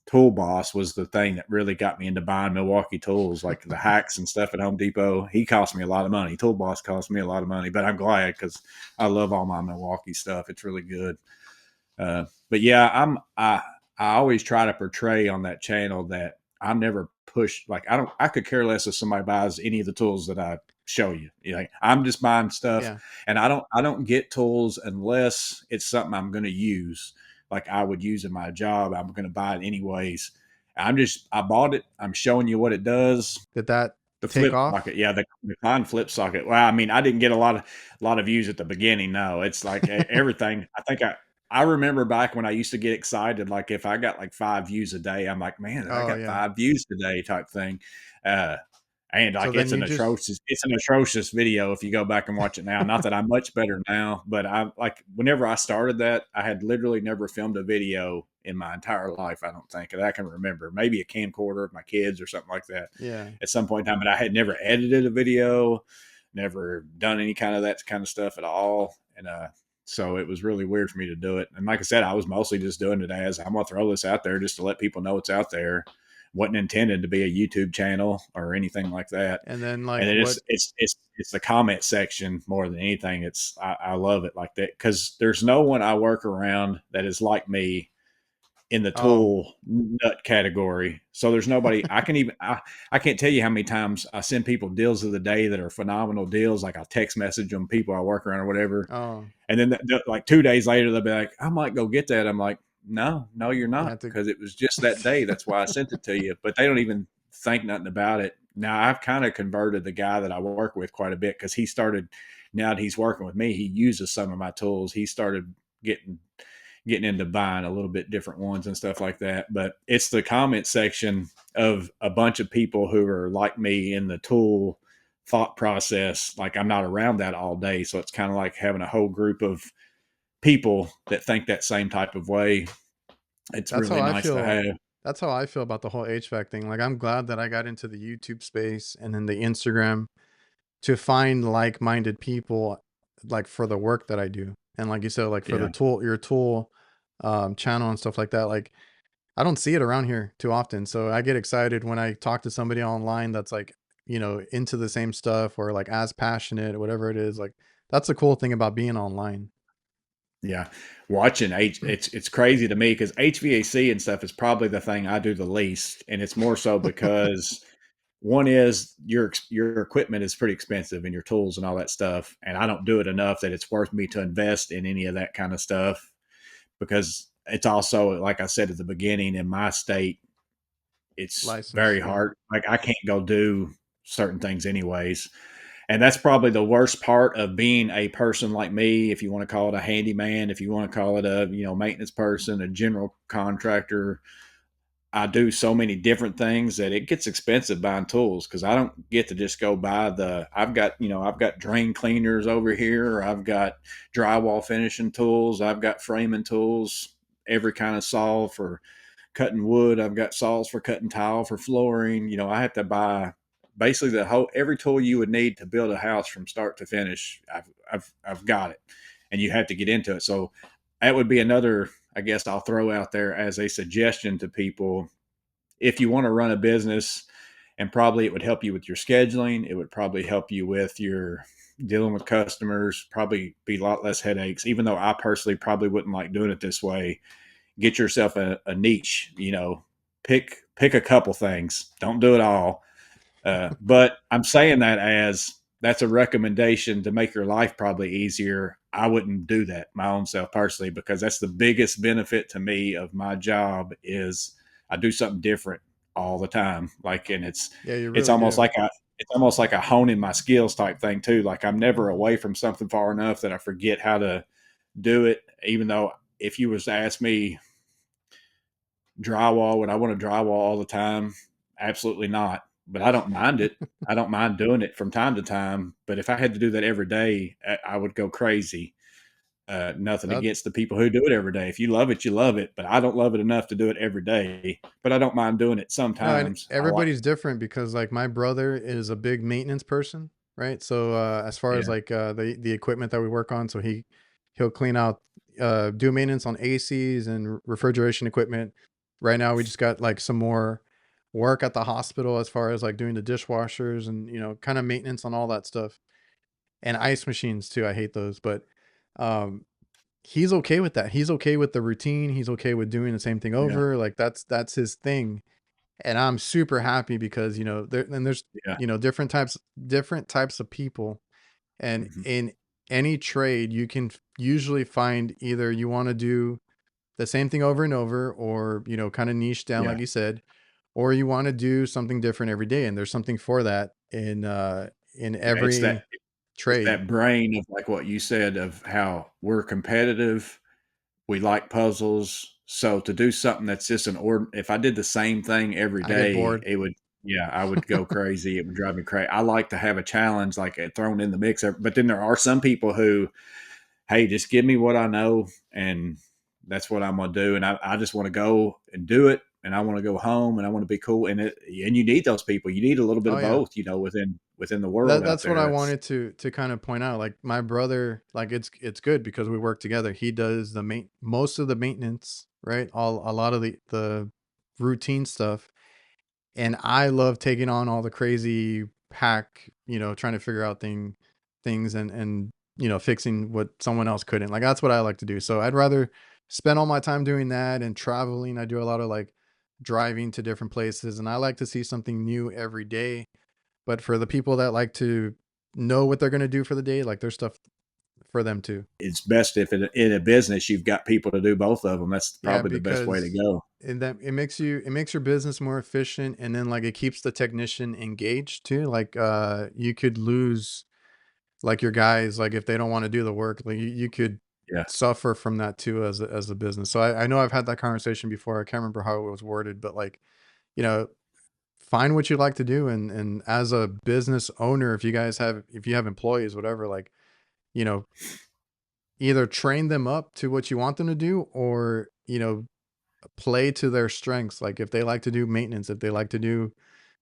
Tool Boss was the thing that really got me into buying Milwaukee tools, like the hacks and stuff at Home Depot. He cost me a lot of money. Tool Boss cost me a lot of money, but I'm glad because I love all my Milwaukee stuff. It's really good. But yeah, I always try to portray on that channel that I'm never pushed. Like I could care less if somebody buys any of the tools that I show you. Like I'm just buying stuff, yeah. and I don't get tools unless it's something I'm going to use. Like I would use in my job. I'm going to buy it anyways. I bought it. I'm showing you what it does. Did that The take flip off? socket, yeah, the Klein flip socket. Well, I mean, I didn't get a lot of views at the beginning. No, it's like everything. I remember back when I used to get excited, like if I got like 5 views a day, I'm like, man, I Oh got yeah. 5 views today, type thing. Uh, and So like then you just it's an atrocious video if you go back and watch it now. Not that I'm much better now, but I like whenever I started that, I had literally never filmed a video in my entire life. I don't think that I can remember. Maybe a camcorder of my kids or something like that yeah. at some point in time, but I had never edited a video, never done any kind of that kind of stuff at all. And so it was really weird for me to do it. And like I said, I was mostly just doing it as I'm gonna throw this out there just to let people know it's out there. Wasn't intended to be a YouTube channel or anything like that. And then And like then what? it's the comment section more than anything. I love it like that because there's no one I work around that is like me in the Oh, tool nut category. So there's nobody I can't tell you how many times I send people deals of the day that are phenomenal deals. Like I'll text message them people I work around or whatever. oh, And then like 2 days later, they'll be like, I might go get that. I'm like, no, you're you not. have to. Cause it was just that day. That's why I sent it to you, but they don't even think nothing about it. Now I've kind of converted the guy that I work with quite a bit. Cause he started, now that he's working with me, he uses some of my tools. He started getting into buying a little bit different ones and stuff like that. But it's the comment section of a bunch of people who are like me in the tool thought process. Like I'm not around that all day. So it's kind of like having a whole group of people that think that same type of way. It's That's how really I nice to feel. have. That's how I feel about the whole HVAC thing. Like I'm glad that I got into the YouTube space and then the Instagram to find like-minded people, like for the work that I do. And like you said, like for the Yeah. tool, your tool channel and stuff like that. Like I don't see it around here too often. So I get excited when I talk to somebody online that's like, into the same stuff or like as passionate, whatever it is. Like that's the cool thing about being online. Yeah. Watching it's crazy to me because HVAC and stuff is probably the thing I do the least. And it's more so because one is your equipment is pretty expensive and your tools and all that stuff, and I don't do it enough that it's worth me to invest in any of that kind of stuff because it's also like I said at the beginning in my state, it's License. very Yeah. hard. Like I can't go do certain things anyways. And that's probably the worst part of being a person like me, if you want to call it a handyman, if you want to call it a, maintenance person, a general contractor. I do so many different things that it gets expensive buying tools because I don't get to just go buy I've got drain cleaners over here. I've got drywall finishing tools. I've got framing tools, every kind of saw for cutting wood. I've got saws for cutting tile for flooring. I have to buy basically every tool you would need to build a house from start to finish. I've got it. and you have to get into it. So that would be another, I guess I'll throw out there as a suggestion to people. If you want to run a business, and probably it would help you with your scheduling, it would probably help you with your dealing with customers, probably be a lot less headaches, even though I personally probably wouldn't like doing it this way. Get yourself a niche, pick a couple things, don't do it all. But I'm saying that as that's a recommendation to make your life probably easier. I wouldn't do that my own self personally, because that's the biggest benefit to me of my job is I do something different all the time. Like, and Yeah, you it's really almost do. like it's almost like a honing my skills type thing too. Like I'm never away from something far enough that I forget how to do it. Even though if you was to ask me drywall, would I want to drywall all the time? Absolutely not. But I don't mind it. I don't mind doing it from time to time. But if I had to do that every day, I would go crazy. Nothing That against the people who do it every day. If you love it, you love it. But I don't love it enough to do it every day. But I don't mind doing it No, and sometimes. I like, everybody's different because like my brother is a big maintenance person, right? So as far as yeah, like the equipment that we work on, so he'll clean out do maintenance on ACs and refrigeration equipment. Right now we just got like some more work at the hospital as far as like doing the dishwashers and kind of maintenance on all that stuff. And ice machines too. I hate those, but um he's okay with that. He's okay with the routine. He's okay with doing the same thing yeah, over. Like that's his thing, and I'm super happy because there's yeah, different types of people, and hmm, in any trade you can usually find either you want to do the same thing over and over, or kind of niche down yeah, like you said, or you want to do something different every day, and there's something for that in yeah. every It's trade. that brain of like what you said of how we're competitive. We like puzzles. So to do something that's just if I did the same thing every I get day, bored. it would, yeah, I would go crazy. It would drive me crazy. I like to have a challenge like thrown in the mix. But then there are some people who, hey, just give me what I know and that's what I'm going to do. And I just want to go and do it. And I want to go home and I want to be cool. And you need those people. You need a little bit Oh of yeah. both, within the world out That's what I there. It's wanted to kind of point out. Like my brother, like it's good because we work together. He does most of the maintenance, right? A lot of the routine stuff, and I love taking on all the crazy hack, trying to figure out things and fixing what someone else couldn't. Like that's what I like to do. So I'd rather spend all my time doing that and traveling. I do a lot of like driving to different places, and I like to see something new every day. But for the people that like to know what they're gonna do for the day, like there's stuff for them too. it's best if in a business you've got people to do both of them. That's Yeah, probably the best way to because go. it makes your business more efficient, and then like it keeps the technician engaged too. Like you could lose like your guys, like if they don't want to do the work, like you could Yeah. suffer from that too as a business. So I know I've had that conversation before. I can't remember how it was worded, but like, you know, find what you like to do, and as a business owner, if you have employees, whatever, like, you know, either train them up to what you want them to do, or play to their strengths. Like if they like to do maintenance, if they like to do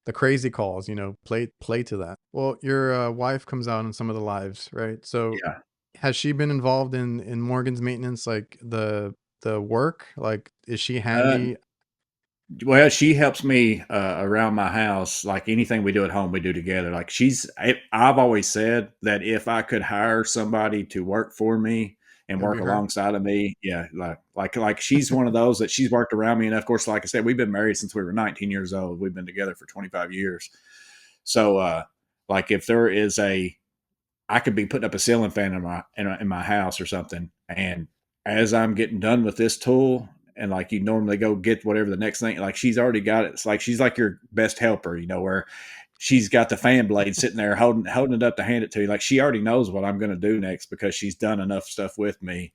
the crazy calls, play to that. Well, your wife comes out in some of the lives, right? So Yeah. has she been involved in Morgan's maintenance, like the work? Like is she Uh, handy? well, she helps me around my house. Like anything we do at home, we do together. Like I've always said that if I could hire somebody to work for me and It'll be work her. alongside of me, yeah, like she's one of those that she's worked around me. And of course, like I said, we've been married since we were 19 years old. We've been together for 25 years. So, like if there is I could be putting up a ceiling fan in my house or something, and as I'm getting done with this tool, and like you normally go get whatever the next thing, like she's already got it. It's like she's like your best helper, where she's got the fan blade sitting there holding it up to hand it to you. Like she already knows what I'm going to do next because she's done enough stuff with me.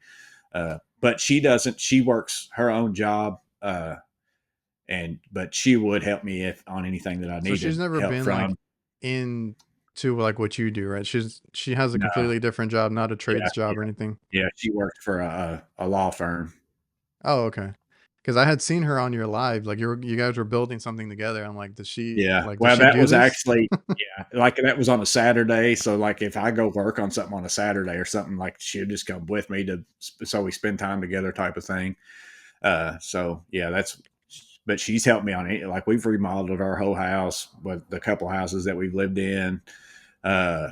But she doesn't. She works her own job, but she would help me if on anything that I So she's needed never help been like from. into like what you do, right? She has a No, completely different job, not a yeah, trades job or anything. yeah. She worked for a law firm. Oh, okay. Because I had seen her on your live, like you guys were building something together. I'm like, Yeah. does Well, she that do was this? actually yeah, like, that was on a Saturday, so, like, if I go work on something on a Saturday or something, like, she'll just come with me to so we spend time together type of thing. So yeah, that's but she's helped me on it. Like, we've remodeled our whole house with the couple houses that we've lived in. Uh,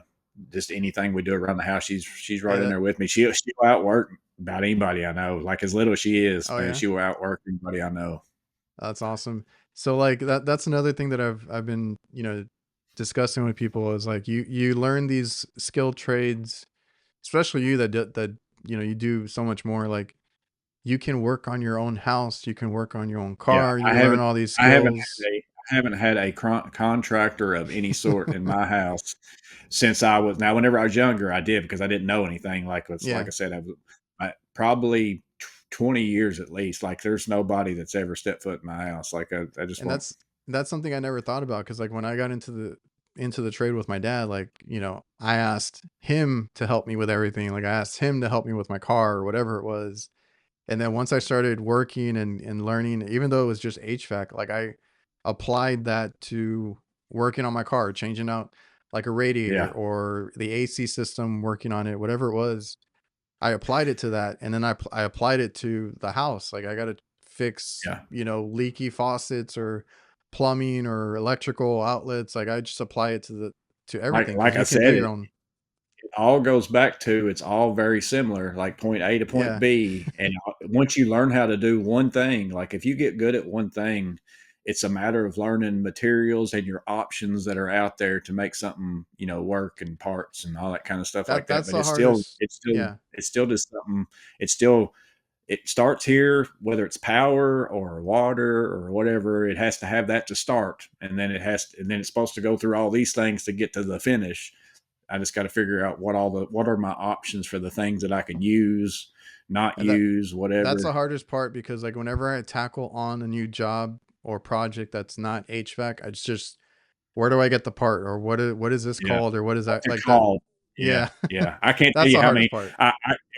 just anything we do around the house, she's right Hey, in that there with me. She'll outwork about anybody I know. Like, as little as she is, oh man, yeah, she will outwork anybody I know. that's awesome. So like that's another thing that I've been, discussing with people is like you learn these skilled trades, especially you that you do so much more. Like you can work on your own house, you can work on your own Yeah, car, you learn all these skills. I haven't had a contractor of any sort in my house since I was now. Whenever I was younger, I did because I didn't know anything. Like Yeah. I said, probably 20 years at least. Like, there's nobody that's ever stepped foot in my house. Like, I just And want. that's something I never thought about because like when I got into the trade with my dad, like, I asked him to help me with everything. Like I asked him to help me with my car or whatever it was. And then once I started working and learning, even though it was just HVAC, like I applied that to working on my car, changing out like a radiator Yeah, or the AC system, working on it, whatever it was. I applied it to that, and then I applied it to the house. Like I got to fix, yeah. leaky faucets or plumbing or electrical outlets. Like I just apply it to Like everything because like I you can do said, your own. it all goes back to it's all very similar, like point A to point Yeah, B. And once you learn how to do one thing, like, if you get good at one thing, it's a matter of learning materials and your options that are out there to make something, work, and parts and all that kind of stuff like that. that's But the hardest. Yeah, it's still just something. It's still, it starts here, whether it's power or water or whatever. It has to have that to start, and then and then it's supposed to go through all these things to get to the finish. I just got to figure out what are my options for the things that I can use, not and use, that's whatever. the hardest part because like whenever I tackle on a new job or project that's not HVAC, it's just where do I get the part or what is this Yeah. called or what is What's that it like that? called? Yeah, Yeah, yeah. I can't tell that's you the how hardest many. part.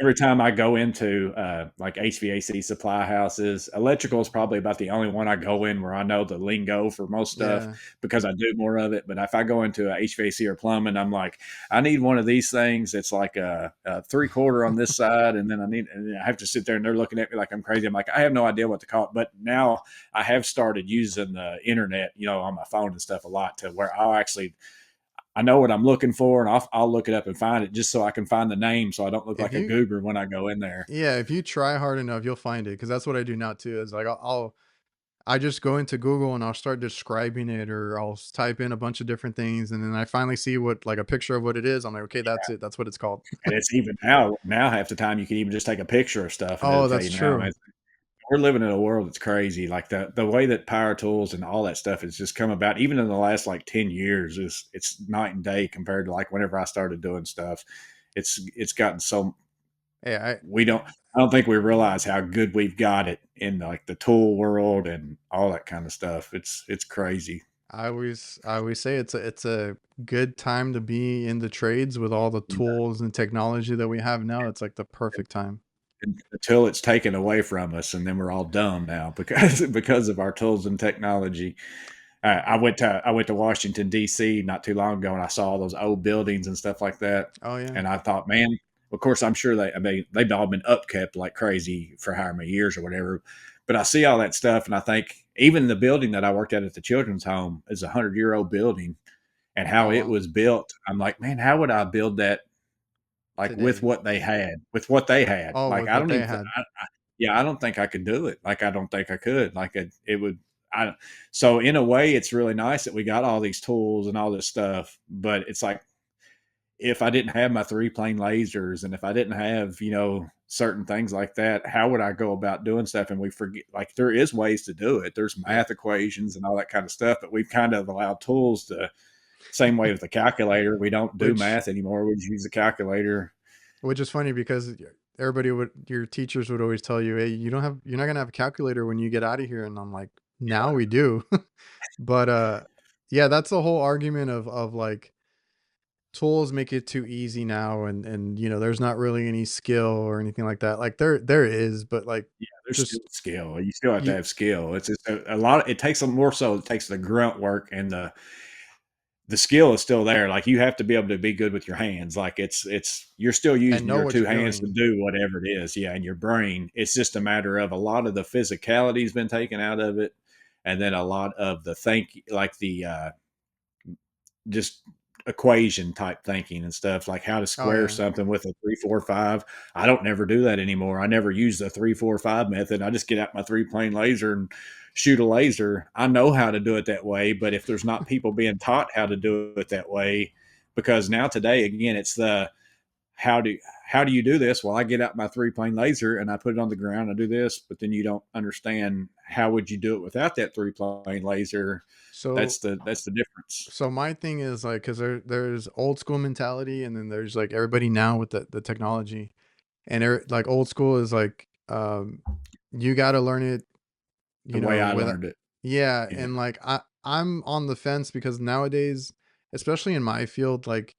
Every time I go into like HVAC supply houses, electrical is probably about the only one I go in where I know the lingo for most stuff Yeah, because I do more of it. But if I go into a HVAC or plumbing, I'm like, I need one of these things. It's like a 3/4 on this side, and then I have to sit there and they're looking at me like I'm crazy. I'm like, I have no idea what to call it. But now I have started using the internet, on my phone and stuff a lot to where I know what I'm looking for, and I'll look it up and find it just so I can find the name, so I don't look if like a you goober when I go in there. yeah, if you try hard enough, you'll find it because that's what I do now too. Is like I just go into Google and I'll start describing it, or I'll type in a bunch of different things, and then I finally see what like a picture of what it is. I'm like, okay, that's it. That's what it's called. And it's even now half the time you can even just take a picture of stuff and it'll Oh, tell that's you now. true. We're living in a world that's crazy. Like, the way that power tools and all that stuff has just come about, even in the last like 10 years, is it's night and day compared to like whenever I started doing stuff. It's gotten so Hey, I we don't. I don't think we realize how good we've got it in like the tool world and all that kind of stuff. It's crazy. I always say it's a good time to be in the trades with all the tools and technology that we have now. It's like the perfect time. Until it's taken away from us, and then we're all dumb now because because of our tools and technology. I went to Washington D.C. not too long ago, and I saw all those old buildings and stuff like that, Oh yeah. and I thought, man, of course, I'm sure they've all been upkept like crazy for however many years or whatever. But I see all that stuff, and I think even the building that I worked at the children's home is a 100-year-old building, and how Oh it wow. was built. I'm like, man, how would I build that like with Today. what they had? With what they had, Oh, like with I what don't they even. had. Yeah, I don't think I could do it. Like, I don't think I could. Like, it would. I So in a way, it's really nice that we got all these tools and all this stuff. But it's like, if I didn't have my 3 plane lasers, and if I didn't have certain things like that, how would I go about doing stuff? And we forget, like, there is ways to do it. There's Yeah. math equations and all that kind of stuff, but we've kind of allowed tools to. Same way with the calculator, we don't do Which math anymore. We just use a calculator. which is funny because everybody would your teachers would always tell you, "Hey, you're not gonna have a calculator when you get out of here." And I'm like, now we do. But yeah, that's the whole argument of like tools make it too easy now, and there's not really any skill or anything like that. Like there is, but like Yeah, there's still just skill. You still have to you have skill. It's just a lot. It takes a more so. It takes the grunt work and the skill is still there. Like you have to be able to be good with your hands. Like it's you're still and using know your what two you're hands to doing. do whatever it is. Yeah, and your brain. It's just a matter of a lot of the physicality's been taken out of it, and then a lot of the like the just equation type thinking and stuff like how to Oh square yeah. something with a 3 4 5. I don't never do that anymore. I never use the 3 4 5 method. I just get out my 3 plane laser and shoot a laser. I know how to do it that way, but if there's not people being taught how to do it that way, because now today again it's the how do how do you do this? Well, I get out my 3 plane laser and I put it on the ground. I do this, but then you don't understand how would you do it without that 3 plane laser. So That's the difference. so my thing is like, because there's old school mentality, and then there's like everybody now with the technology. And like old school is like, you got to learn it, The way I with learned it. yeah. Yeah. And like I'm on the fence because nowadays, especially in my field, like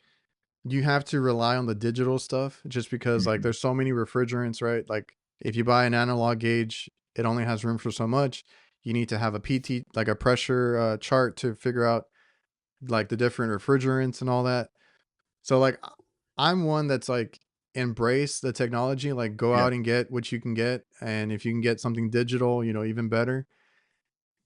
you have to rely on the digital stuff just because like Mhm. there's so many refrigerants, right? Like if you buy an analog gauge, it only has room for so much. You need to have a PT, like a pressure chart, to figure out like the different refrigerants and all that. So like I'm one that's like embrace the technology, like go Yeah. out and get what you can get, and if you can get something digital, even better.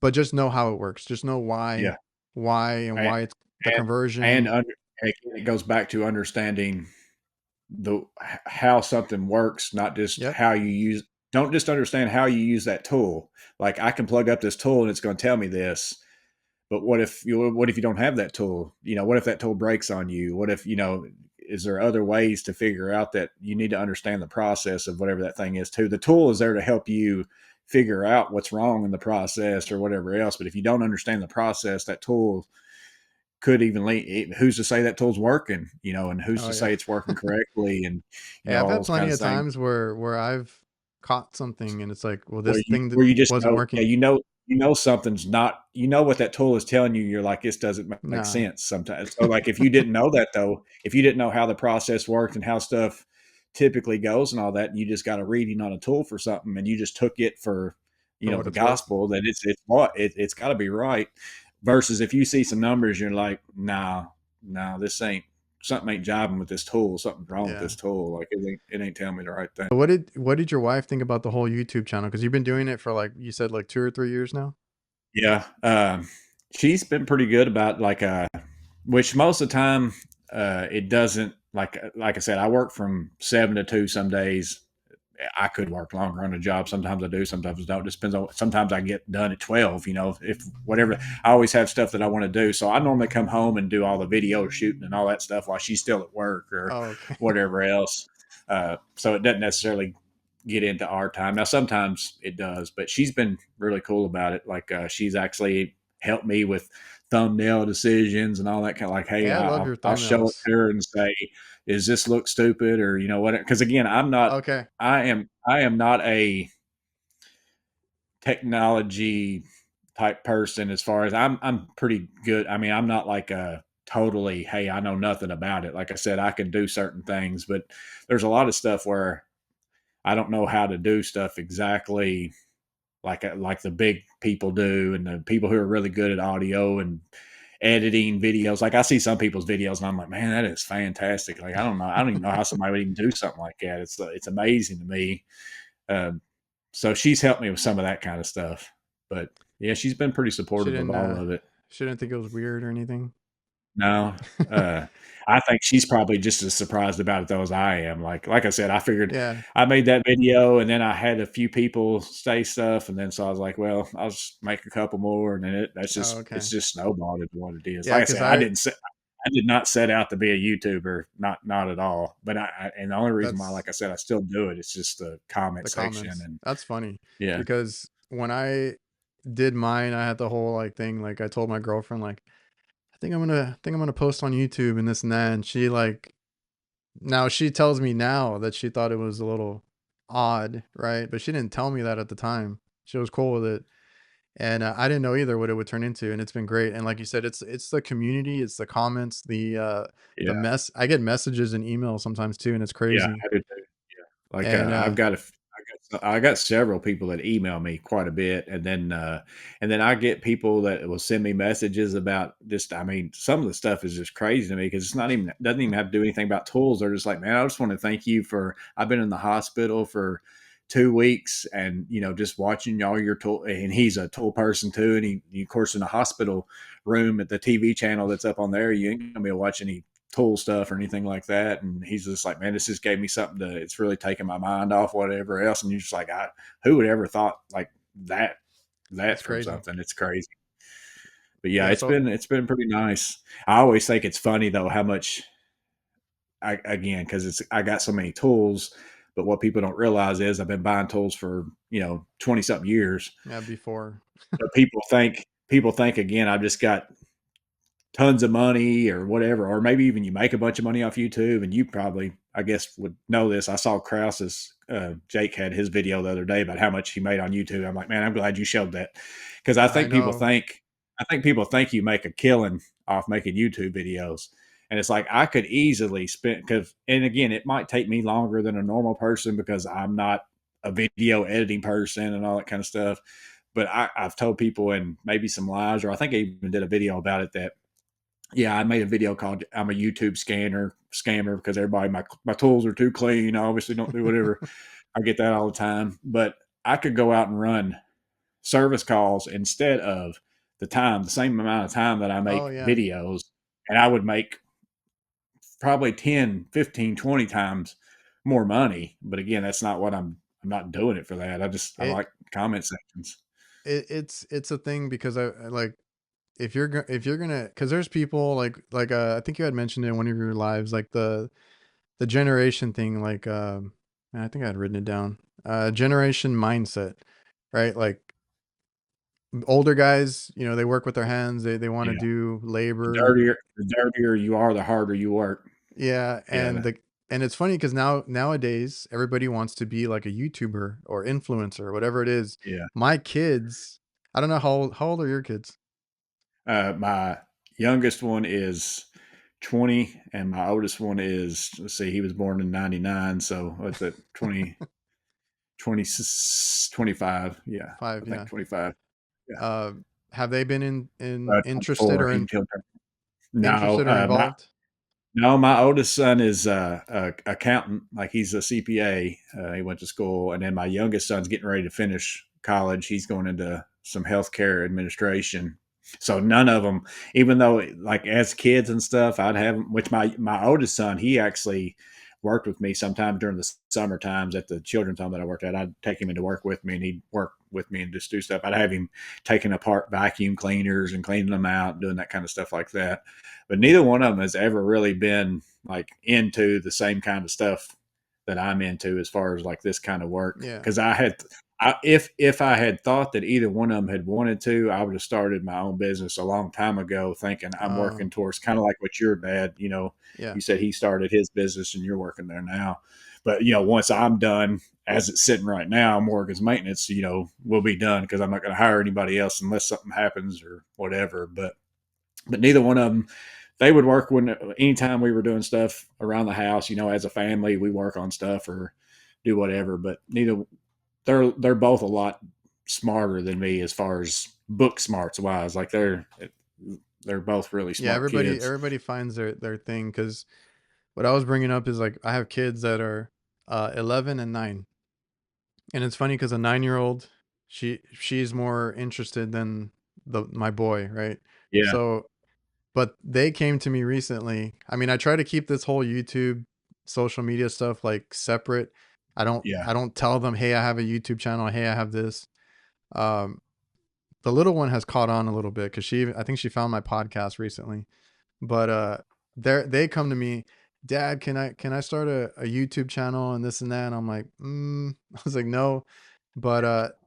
But just know how it works. Just know Yeah. and And why it's the and and conversion. under it goes back to understanding the how something works, not just Yep. how you use don't just understand how you use that tool. Like I can plug up this tool and it's going to tell me this, but what if you don't have that tool? What if that tool breaks on you? What if, is there other ways to figure out that you need to understand the process of whatever that thing is too? The tool is there to help you figure out what's wrong in the process or whatever else. But if you don't understand the process, that tool could even lead. Who's to say that tool's working, and who's Oh to yeah. say it's working correctly and, Hey, I've all had those plenty kinds of of things. times where I've caught something and it's like, well, Where this you thing that where you just wasn't know, yeah, working. something's not, what that tool is telling you. You're like, this doesn't make Nah, sense sometimes. So like if you didn't know that though, if you didn't know how the process worked and how stuff typically goes and all that, and you just got a reading on a tool for something and you just took it for, for what the it's worth. gospel that it's what it's got to be right. Versus if you see some numbers, you're like, nah, no, this ain't something ain't jiving with this tool. Something's wrong with Yeah. this tool. Like it ain't telling me the right thing. So what did your wife think about the whole YouTube channel? Because you've been doing it for like you said like 2 or 3 years now. Yeah, she's been pretty good about like which most of the time it doesn't like I said, I work from 7 to 2 some days. I could work longer on a job. Sometimes I do, sometimes I don't. Just depends on. Sometimes I get done at 12. If whatever. I always have stuff that I want to do, so I normally come home and do all the video shooting and all that stuff while she's still at work or Oh, okay. whatever else. So it doesn't necessarily get into our time. Now sometimes it does, but she's been really cool about it. Like she's actually helped me with thumbnail decisions and all that kind of like, hey, Hey, I love your I'll show it thumbnails. to her and say, does this look stupid or what? Because again, Okay. I am not a technology type person as far as I'm pretty good. I mean, I'm not like a totally, hey, I know nothing about it. Like I said, I can do certain things, but there's a lot of stuff where I don't know how to do stuff exactly like the big people do and the people who are really good at audio and editing videos. Like I see some people's videos and I'm like, man, that is fantastic. Like I don't even know how somebody would even do something like that. It's amazing to me. Um, so she's helped me with some of that kind of stuff. But yeah, she's been pretty She supportive of didn't all of it. she didn't think it was weird or anything. No, uh, I think she's probably just as surprised about it though as I am. Like I said, I figured Yeah. I made that video and then I had a few people say stuff and then so I was like, well, I'll just make a couple more and then Oh, it's okay. just snowballed into what it is. Yeah, Like I because said, I did not set out to be a YouTuber, not at all. But and the only reason why, that's like I said, I still do it, it's just the comment the section comments. and That's funny yeah, because when I did mine, I had the whole like thing. Like I told my girlfriend, like I think I'm gonna post on YouTube and this and that, and she like now she tells me now that she thought it was a little odd, right? But she didn't tell me that at the time. She was cool with it. and I didn't know either what it would turn into, and it's been great. And like you said, it's the community, it's the comments, the Yeah, mess. I get messages and emails sometimes too, and it's yeah, crazy. I do too. Yeah, like, And I got several people that email me quite a bit, and then I get people that will send me messages about just, I mean, some of the stuff is just crazy to me because it's not even doesn't even have to do anything about tools. They're just like, man, I just want to thank you for. I've been in the hospital for 2 weeks, and just watching all your tool. And he's a tool person too, and he of course in the hospital room at the TV channel that's up on there, you ain't gonna be able to watch any tool stuff or anything like that. And he's just like, man, this just gave me something to, it's really taken my mind off whatever else. And you're just like, who would ever thought like that, it's from crazy. something? It's crazy. But yeah, Yeah. So it's been pretty nice. I always think it's funny though, how much again, cause I got so many tools, but what people don't realize is I've been buying tools for, 20 something years. yeah, before. But people think again, I've just got tons of money or whatever, or maybe even you make a bunch of money off YouTube, and you probably, I guess, would know this. I saw Krause's, Jake had his video the other day about how much he made on YouTube. I'm like, man, I'm glad you showed that because I know. I think people think you make a killing off making YouTube videos. And it's like I could easily spend because, and again, it might take me longer than a normal person because I'm not a video editing person and all that kind of stuff. But I've told people, and maybe some lies, or I think I even did a video about it, that yeah, I made a video called "I'm a YouTube scammer" because everybody my tools are too clean. I obviously don't do whatever. I get that all the time, but I could go out and run service calls instead of the same amount of time that I Oh make yeah. videos, and I would make probably 10, 15, 20 times more money. But again, that's not what I'm not doing it for that. I It like comment sections. it's a thing because I like if you're gonna because there's people I think you had mentioned in one of your lives like the generation thing man, I think I had written it down. Generation mindset, right? Like older guys, they work with their hands. They want to Yeah, do labor. the dirtier you are, the harder you work. Yeah, Yeah, and it's funny because nowadays everybody wants to be like a YouTuber or influencer, whatever it is. yeah. My kids, I don't know how old are your kids? My youngest one is 20, and my oldest one is, let's see, he was born in 99. So what's that, 20, 20, 25. Yeah, I 5, think yeah. 25. Yeah. Uh, have they been in interested 24. or He killed her. No, interested or involved? no, my oldest son is a accountant, like he's a CPA. He went to school, and then my youngest son's getting ready to finish college. He's going into some healthcare administration. So none of them, even though like as kids and stuff, I'd have which my oldest son, he actually worked with me sometime during the summer times at the children's home that I worked at. I'd take him into work with me, and he'd work with me and just do stuff. I'd have him taking apart vacuum cleaners and cleaning them out, doing that kind of stuff like that. But neither one of them has ever really been like into the same kind of stuff that I'm into as far as like this kind of work. Yeah. Because if I had thought that either one of them had wanted to, I would have started my own business a long time ago, thinking I'm Uh, working towards kind of like what your dad, yeah. you said he started his business and you're working there now. But once I'm done, as it's sitting right now, mortgage maintenance, will be done because I'm not going to hire anybody else unless something happens or whatever. But neither one of them, they would work when anytime we were doing stuff around the house, as a family, we work on stuff or do whatever. But neither they're both a lot smarter than me as far as book smarts wise. Like they're both really Yeah, smart kids. everybody finds their thing cuz what I was bringing up is like I have kids that are 11 and 9. And it's funny cuz a 9-year-old she's more interested than the my boy, right? Yeah, So but they came to me recently. I mean, I try to keep this whole YouTube social media stuff like separate. yeah, I don't tell them, "Hey, I have a YouTube channel. Hey, I have this." Um the little one has caught on a little bit cuz I think she found my podcast recently. But they come to me, "Dad, can I start a YouTube channel and this and that?" And I'm like, I was like, "No." But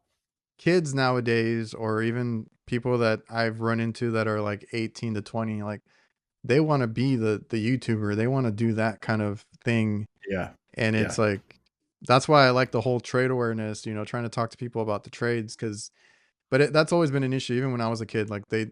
kids nowadays or even people that I've run into that are like 18 to 20, like they want to be the YouTuber. They want to do that kind of thing. yeah, And yeah, it's like that's why I like the whole trade awareness, trying to talk to people about the trades cuz But that's always been an issue. Even when I was a kid, like they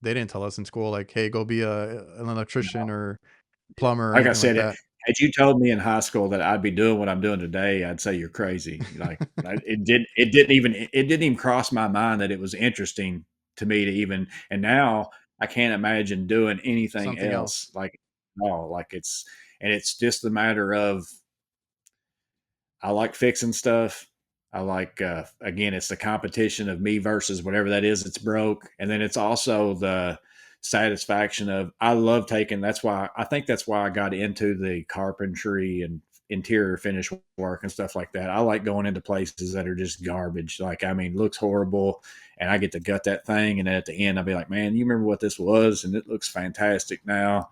didn't tell us in school, like, hey, go be an electrician or Yeah. plumber or Like I anything like said, that. had you told me in high school that I'd be doing what I'm doing today, I'd say you're crazy. It didn't even cross my mind that it was interesting to me to even. And now I can't imagine doing anything Something else. else. Like no, like it's just a matter of I like fixing stuff. I like again, it's the competition of me versus whatever that is that's broke, and then it's also the satisfaction of I love taking. That's why I think that's why I got into the carpentry and interior finish work and stuff like that. I like going into places that are just garbage. Like I mean, looks horrible, and I get to gut that thing, and then at the end I'll be like, man, you remember what this was, and it looks fantastic now,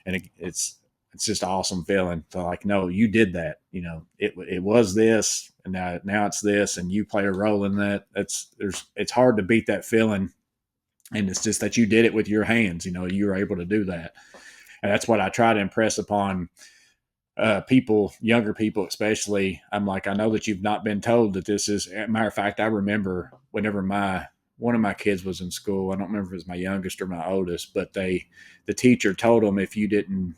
and it's just awesome feeling to like, no, you did that. You know, it was this, and now it's this, and you play a role in that. It's hard to beat that feeling, and it's just that you did it with your hands. You know, you were able to do that, and that's what I try to impress upon people, younger people especially. I'm like, I know that you've not been told that this is. As a matter of fact, I remember whenever my one of my kids was in school. I don't remember if it was my youngest or my oldest, but the teacher told them if you didn't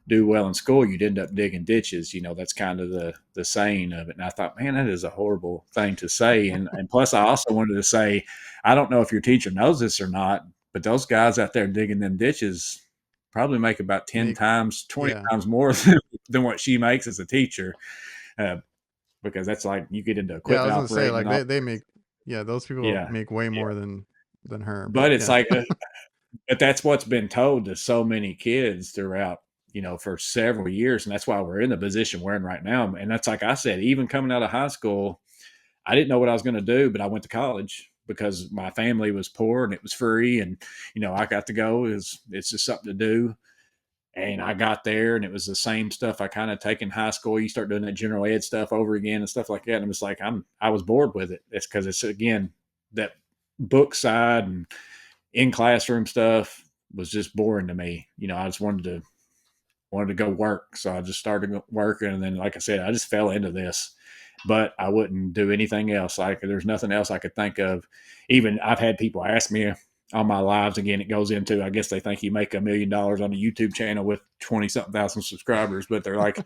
do well in school, you'd end up digging ditches. You know, that's kind of the saying of it. And I thought, man, that is a horrible thing to say. And plus, I also wanted to say, I don't know if your teacher knows this or not, but those guys out there digging them ditches probably make about 10 Make times, 20 Yeah. times more than what she makes as a teacher. Uh, because that's like you get into Yeah, I equipment was gonna say, operating like, and all. they make, yeah, those people Yeah. make way Yeah. more than her, but But it's yeah. like, but that's what's been told to so many kids throughout, for several years. And that's why we're in the position we're in right now. And that's like I said, even coming out of high school, I didn't know what I was going to do, but I went to college because my family was poor and it was free. And, I got to go. It's just something to do. And I got there and it was the same stuff I kind of take in high school. You start doing that general ed stuff over again and stuff like that. And I'm just like, I was bored with it. It's because it's again, that book side and in classroom stuff was just boring to me. I just wanted to go work. So I just started working. And then, like I said, I just fell into this, but I wouldn't do anything else. Like there's nothing else I could think of. Even I've had people ask me on my lives again, it goes into, I guess they think you make $1 million on a YouTube channel with 20 something thousand subscribers, but they're like,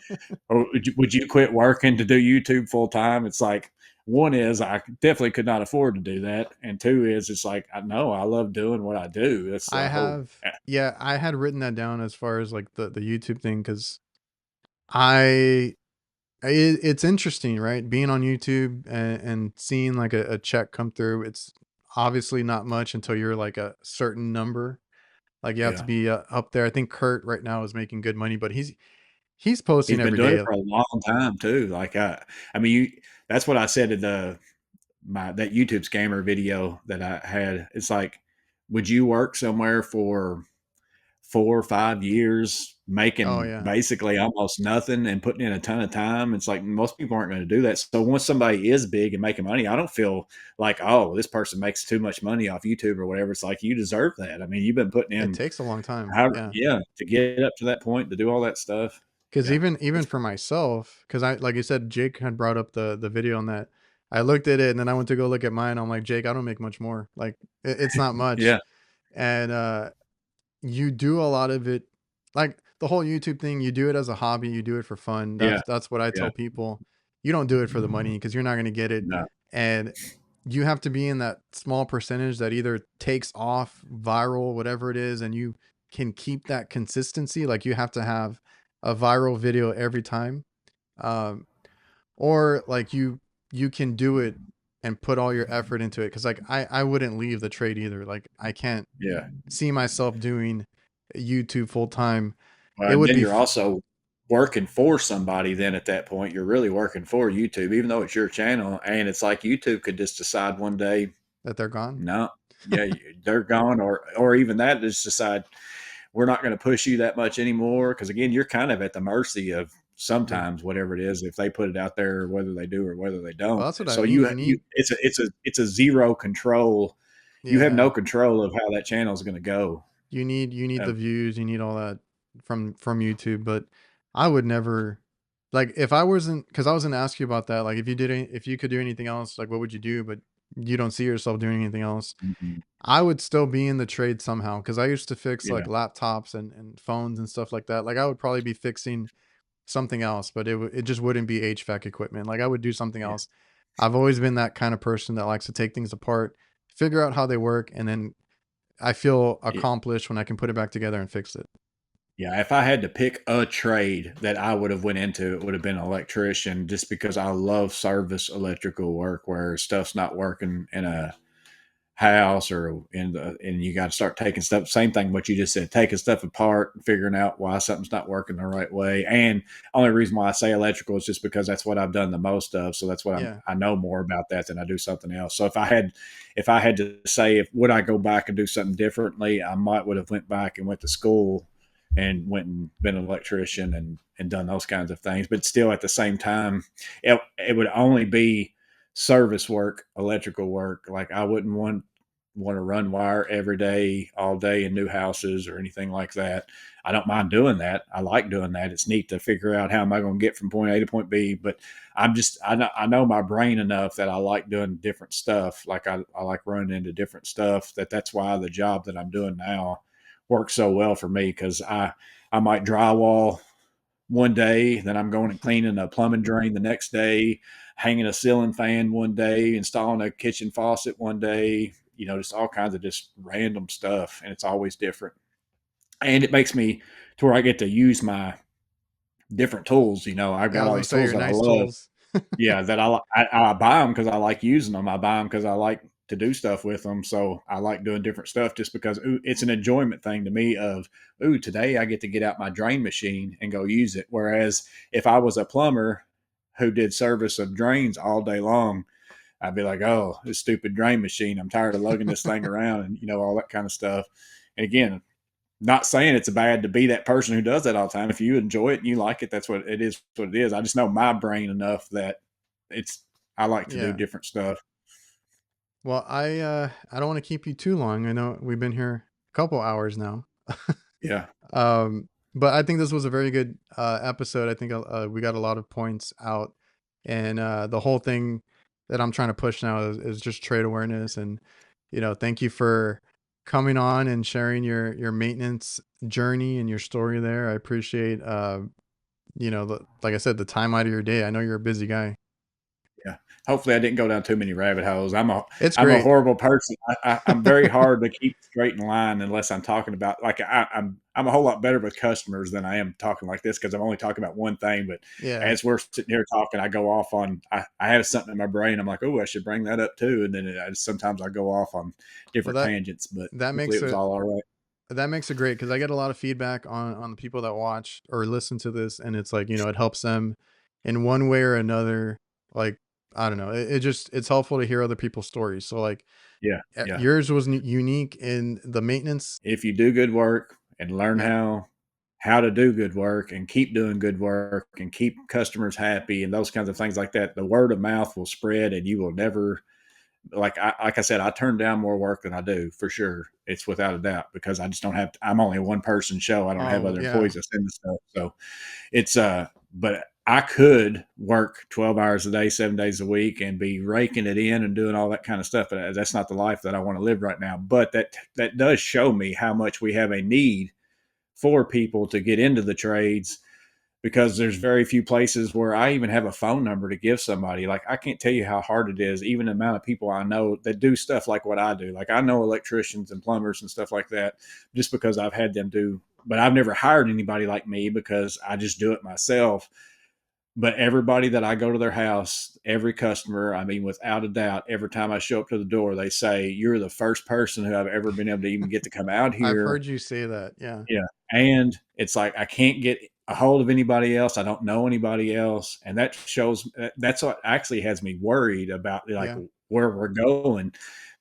oh, would you quit working to do YouTube full time? It's like, one is I definitely could not afford to do that. And two is it's like, I know I love doing what I do. That's I the whole, have Yeah, I had written that down as far as, like, the YouTube thing, because I it's interesting, right? Being on YouTube and seeing, like, a check come through. It's obviously not much until you're, like, a certain number. Like, you have to yeah. be, up there. I think Kurt right now is making good money, but he's posting He's been every doing it day. for a long time too. Like I mean, that's what I said to that YouTube scammer video that I had. It's like, would you work somewhere for 4 or 5 years, Oh, making yeah. basically almost nothing and putting in a ton of time? It's like most people aren't going to do that. So once somebody is big and making money, I don't feel like, oh, this person makes too much money off YouTube or whatever. It's like you deserve that. I mean, you've been putting It in, takes a long time. how, Yeah. yeah, to get up to that point to do all that stuff. 'Cause Yeah, even it's for myself, because I like you said, Jake had brought up the video on that. I looked at it and then I went to go look at mine. I'm like, "Jake, I don't make much more." Like, it's not much. yeah, And, you do a lot of it, like, the whole YouTube thing, you do it as a hobby, you do it for fun. yeah, That's what I yeah. tell people. You don't do it for the money because 'cause you're not gonna get it, No, and you have to be in that small percentage that either takes off, viral, whatever it is, and you can keep that consistency. Like, you have to have a viral video every time, um, or, like, you can do it and put all your effort into it. Because, like, I wouldn't leave the trade either. Like, I can't yeah. see myself doing YouTube full time. It And would then be you're also working for somebody. Then at that point, you're really working for YouTube, even though it's your channel. And it's like YouTube could just decide one day, that they're gone. no, yeah, they're gone, or even that just decide we're not going to push you that much anymore. Because again, you're kind of at the mercy of Yeah. sometimes whatever it is if they put it out there, whether they do or whether they Well, don't. that's what I So mean. it's a zero control. You have Yeah. no control of how that channel is going to go. You need the Uh, views, you need all that from YouTube, but I would never, like, if I wasn't, because I was gonna ask you about that, like, if you could do anything else, like, what would you do? But you don't see yourself doing anything else. Mhm. I would still be in the trade somehow because I used to fix like Yeah, laptops and phones and stuff like that. Like I would probably be fixing something else, but it just wouldn't be HVAC equipment. Like I would do something yeah, else. I've always been that kind of person that likes to take things apart, figure out how they work, and then I feel yeah. accomplished when I can put it back together and fix it. Yeah, if I had to pick a trade that I would have went into, it would have been an electrician, just because I love service electrical work where stuff's not working in a house or and you got to start taking stuff. Same thing what you just said, taking stuff apart and figuring out why something's not working the right way. And only reason why I say electrical is just because that's what I've done the most of. So that's what Yeah. I know more about that than I do something else. So if I had to say, if would I go back and do something differently, I might would have went back and went to school and went and been an electrician and done those kinds of things. But still, at the same time, it would only be service work, electrical work. Like I wouldn't want to run wire every day, all day in new houses or anything like that. I don't mind doing that. I like doing that. It's neat to figure out how am I going to get from point A to point B. But I know my brain enough that I like doing different stuff. Like I like running into different stuff. That's why the job that I'm doing now works so well for me, because I might drywall one day, then I'm going and cleaning a plumbing drain the next day, hanging a ceiling fan one day, installing a kitchen faucet one day, just all kinds of just random stuff. And it's always different. And it makes me to where I get to use my different tools. I've Yeah, I got was all gonna these say tools your that I nice love. tools. Yeah, that I buy them because I like using them. I buy them because I like to do stuff with them. So I like doing different stuff just because it's an enjoyment thing to me. Of today I get to get out my drain machine and go use it. Whereas if I was a plumber who did service of drains all day long, I'd be like, oh, this stupid drain machine. I'm tired of lugging this thing around and all that kind of stuff. And again, not saying it's bad to be that person who does that all the time. If you enjoy it and you like it, that's what it is. What it is. I just know my brain enough that it's. I like to do Yeah. different stuff. Well, I don't want to keep you too long. I know we've been here a couple hours now. Yeah, But I think this was a very good episode. I think we got a lot of points out, and the whole thing that I'm trying to push now is just trade awareness. And thank you for coming on and sharing your maintenance journey and your story there. I appreciate like I said, the time out of your day. I know you're a busy guy. yeah. Hopefully, I didn't go down too many rabbit holes. It's I'm a great. horrible person. I'm very hard to keep straight in line unless I'm talking about, like, I'm a whole lot better with customers than I am talking like this because I'm only talking about one thing. But Yeah. as we're sitting here talking, I go off on. I have something in my brain. I'm like, oh, I should bring that up too. And then sometimes I go off on Well, different tangents. But that hopefully, makes it was it all right. that makes it great because I get a lot of feedback on the people that watch or listen to this, and it's like it helps them in one way or another. Like I don't know, it just it's helpful to hear other people's stories. So like Yeah, yeah. yours was unique in the maintenance. If you do good work and learn Yep, how to do good work and keep doing good work and keep customers happy and those kinds of things like that, the word of mouth will spread and you will never, like I said, I turn down more work than I do for sure. It's without a doubt because I just don't have. I'm only a one person show. I don't have other yeah, employees that send the stuff. So it's but I could work 12 hours a day, 7 days a week, and be raking it in and doing all that kind of stuff. But that's not the life that I want to live right now. But that does show me how much we have a need for people to get into the trades, because there's very few places where I even have a phone number to give somebody. Like I can't tell you how hard it is, even the amount of people I know that do stuff like what I do. Like I know electricians and plumbers and stuff like that just because I've had them do, but I've never hired anybody like me because I just do it myself. But everybody that I go to their house, every customer, I mean, without a doubt, every time I show up to the door, they say, "You're the first person who I've ever been able to even get to come out I've here." heard you say that. Yeah, Yeah. And it's like I can't get a hold of anybody else. I don't know anybody else. And that shows that's what actually has me worried about, like, yeah, where we're going,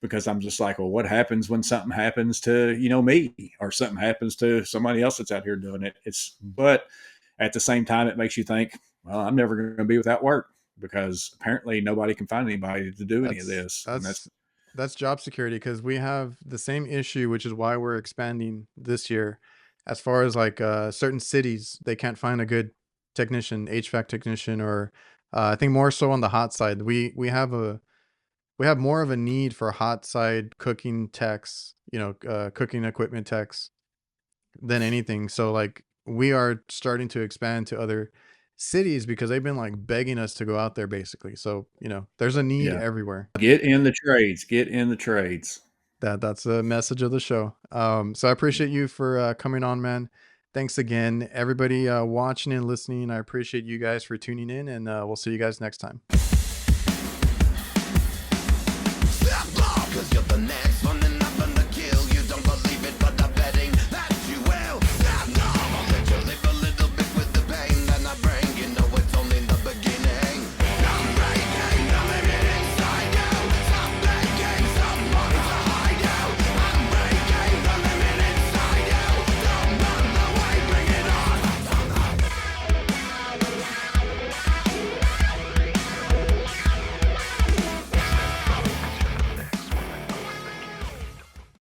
because I'm just like, well, what happens when something happens to, me, or something happens to somebody else that's out here doing it? But at the same time, it makes you think, well, I'm never going to be without work because apparently nobody can find anybody to do any of that's this. And that's that's job security because we have the same issue, which is why we're expanding this year. As far as like certain cities, they can't find a good technician, HVAC technician, or I think more so on the hot side. We have we have more of a need for hot side cooking techs, cooking equipment techs than anything. So like we are starting to expand to other cities because they've been like begging us to go out there basically. So, there's a need Yeah. everywhere. Get in the trades. Get in the trades. That's the message of the show. So I appreciate you for coming on, man. Thanks again, everybody watching and listening. I appreciate you guys for tuning in, and we'll see you guys next time.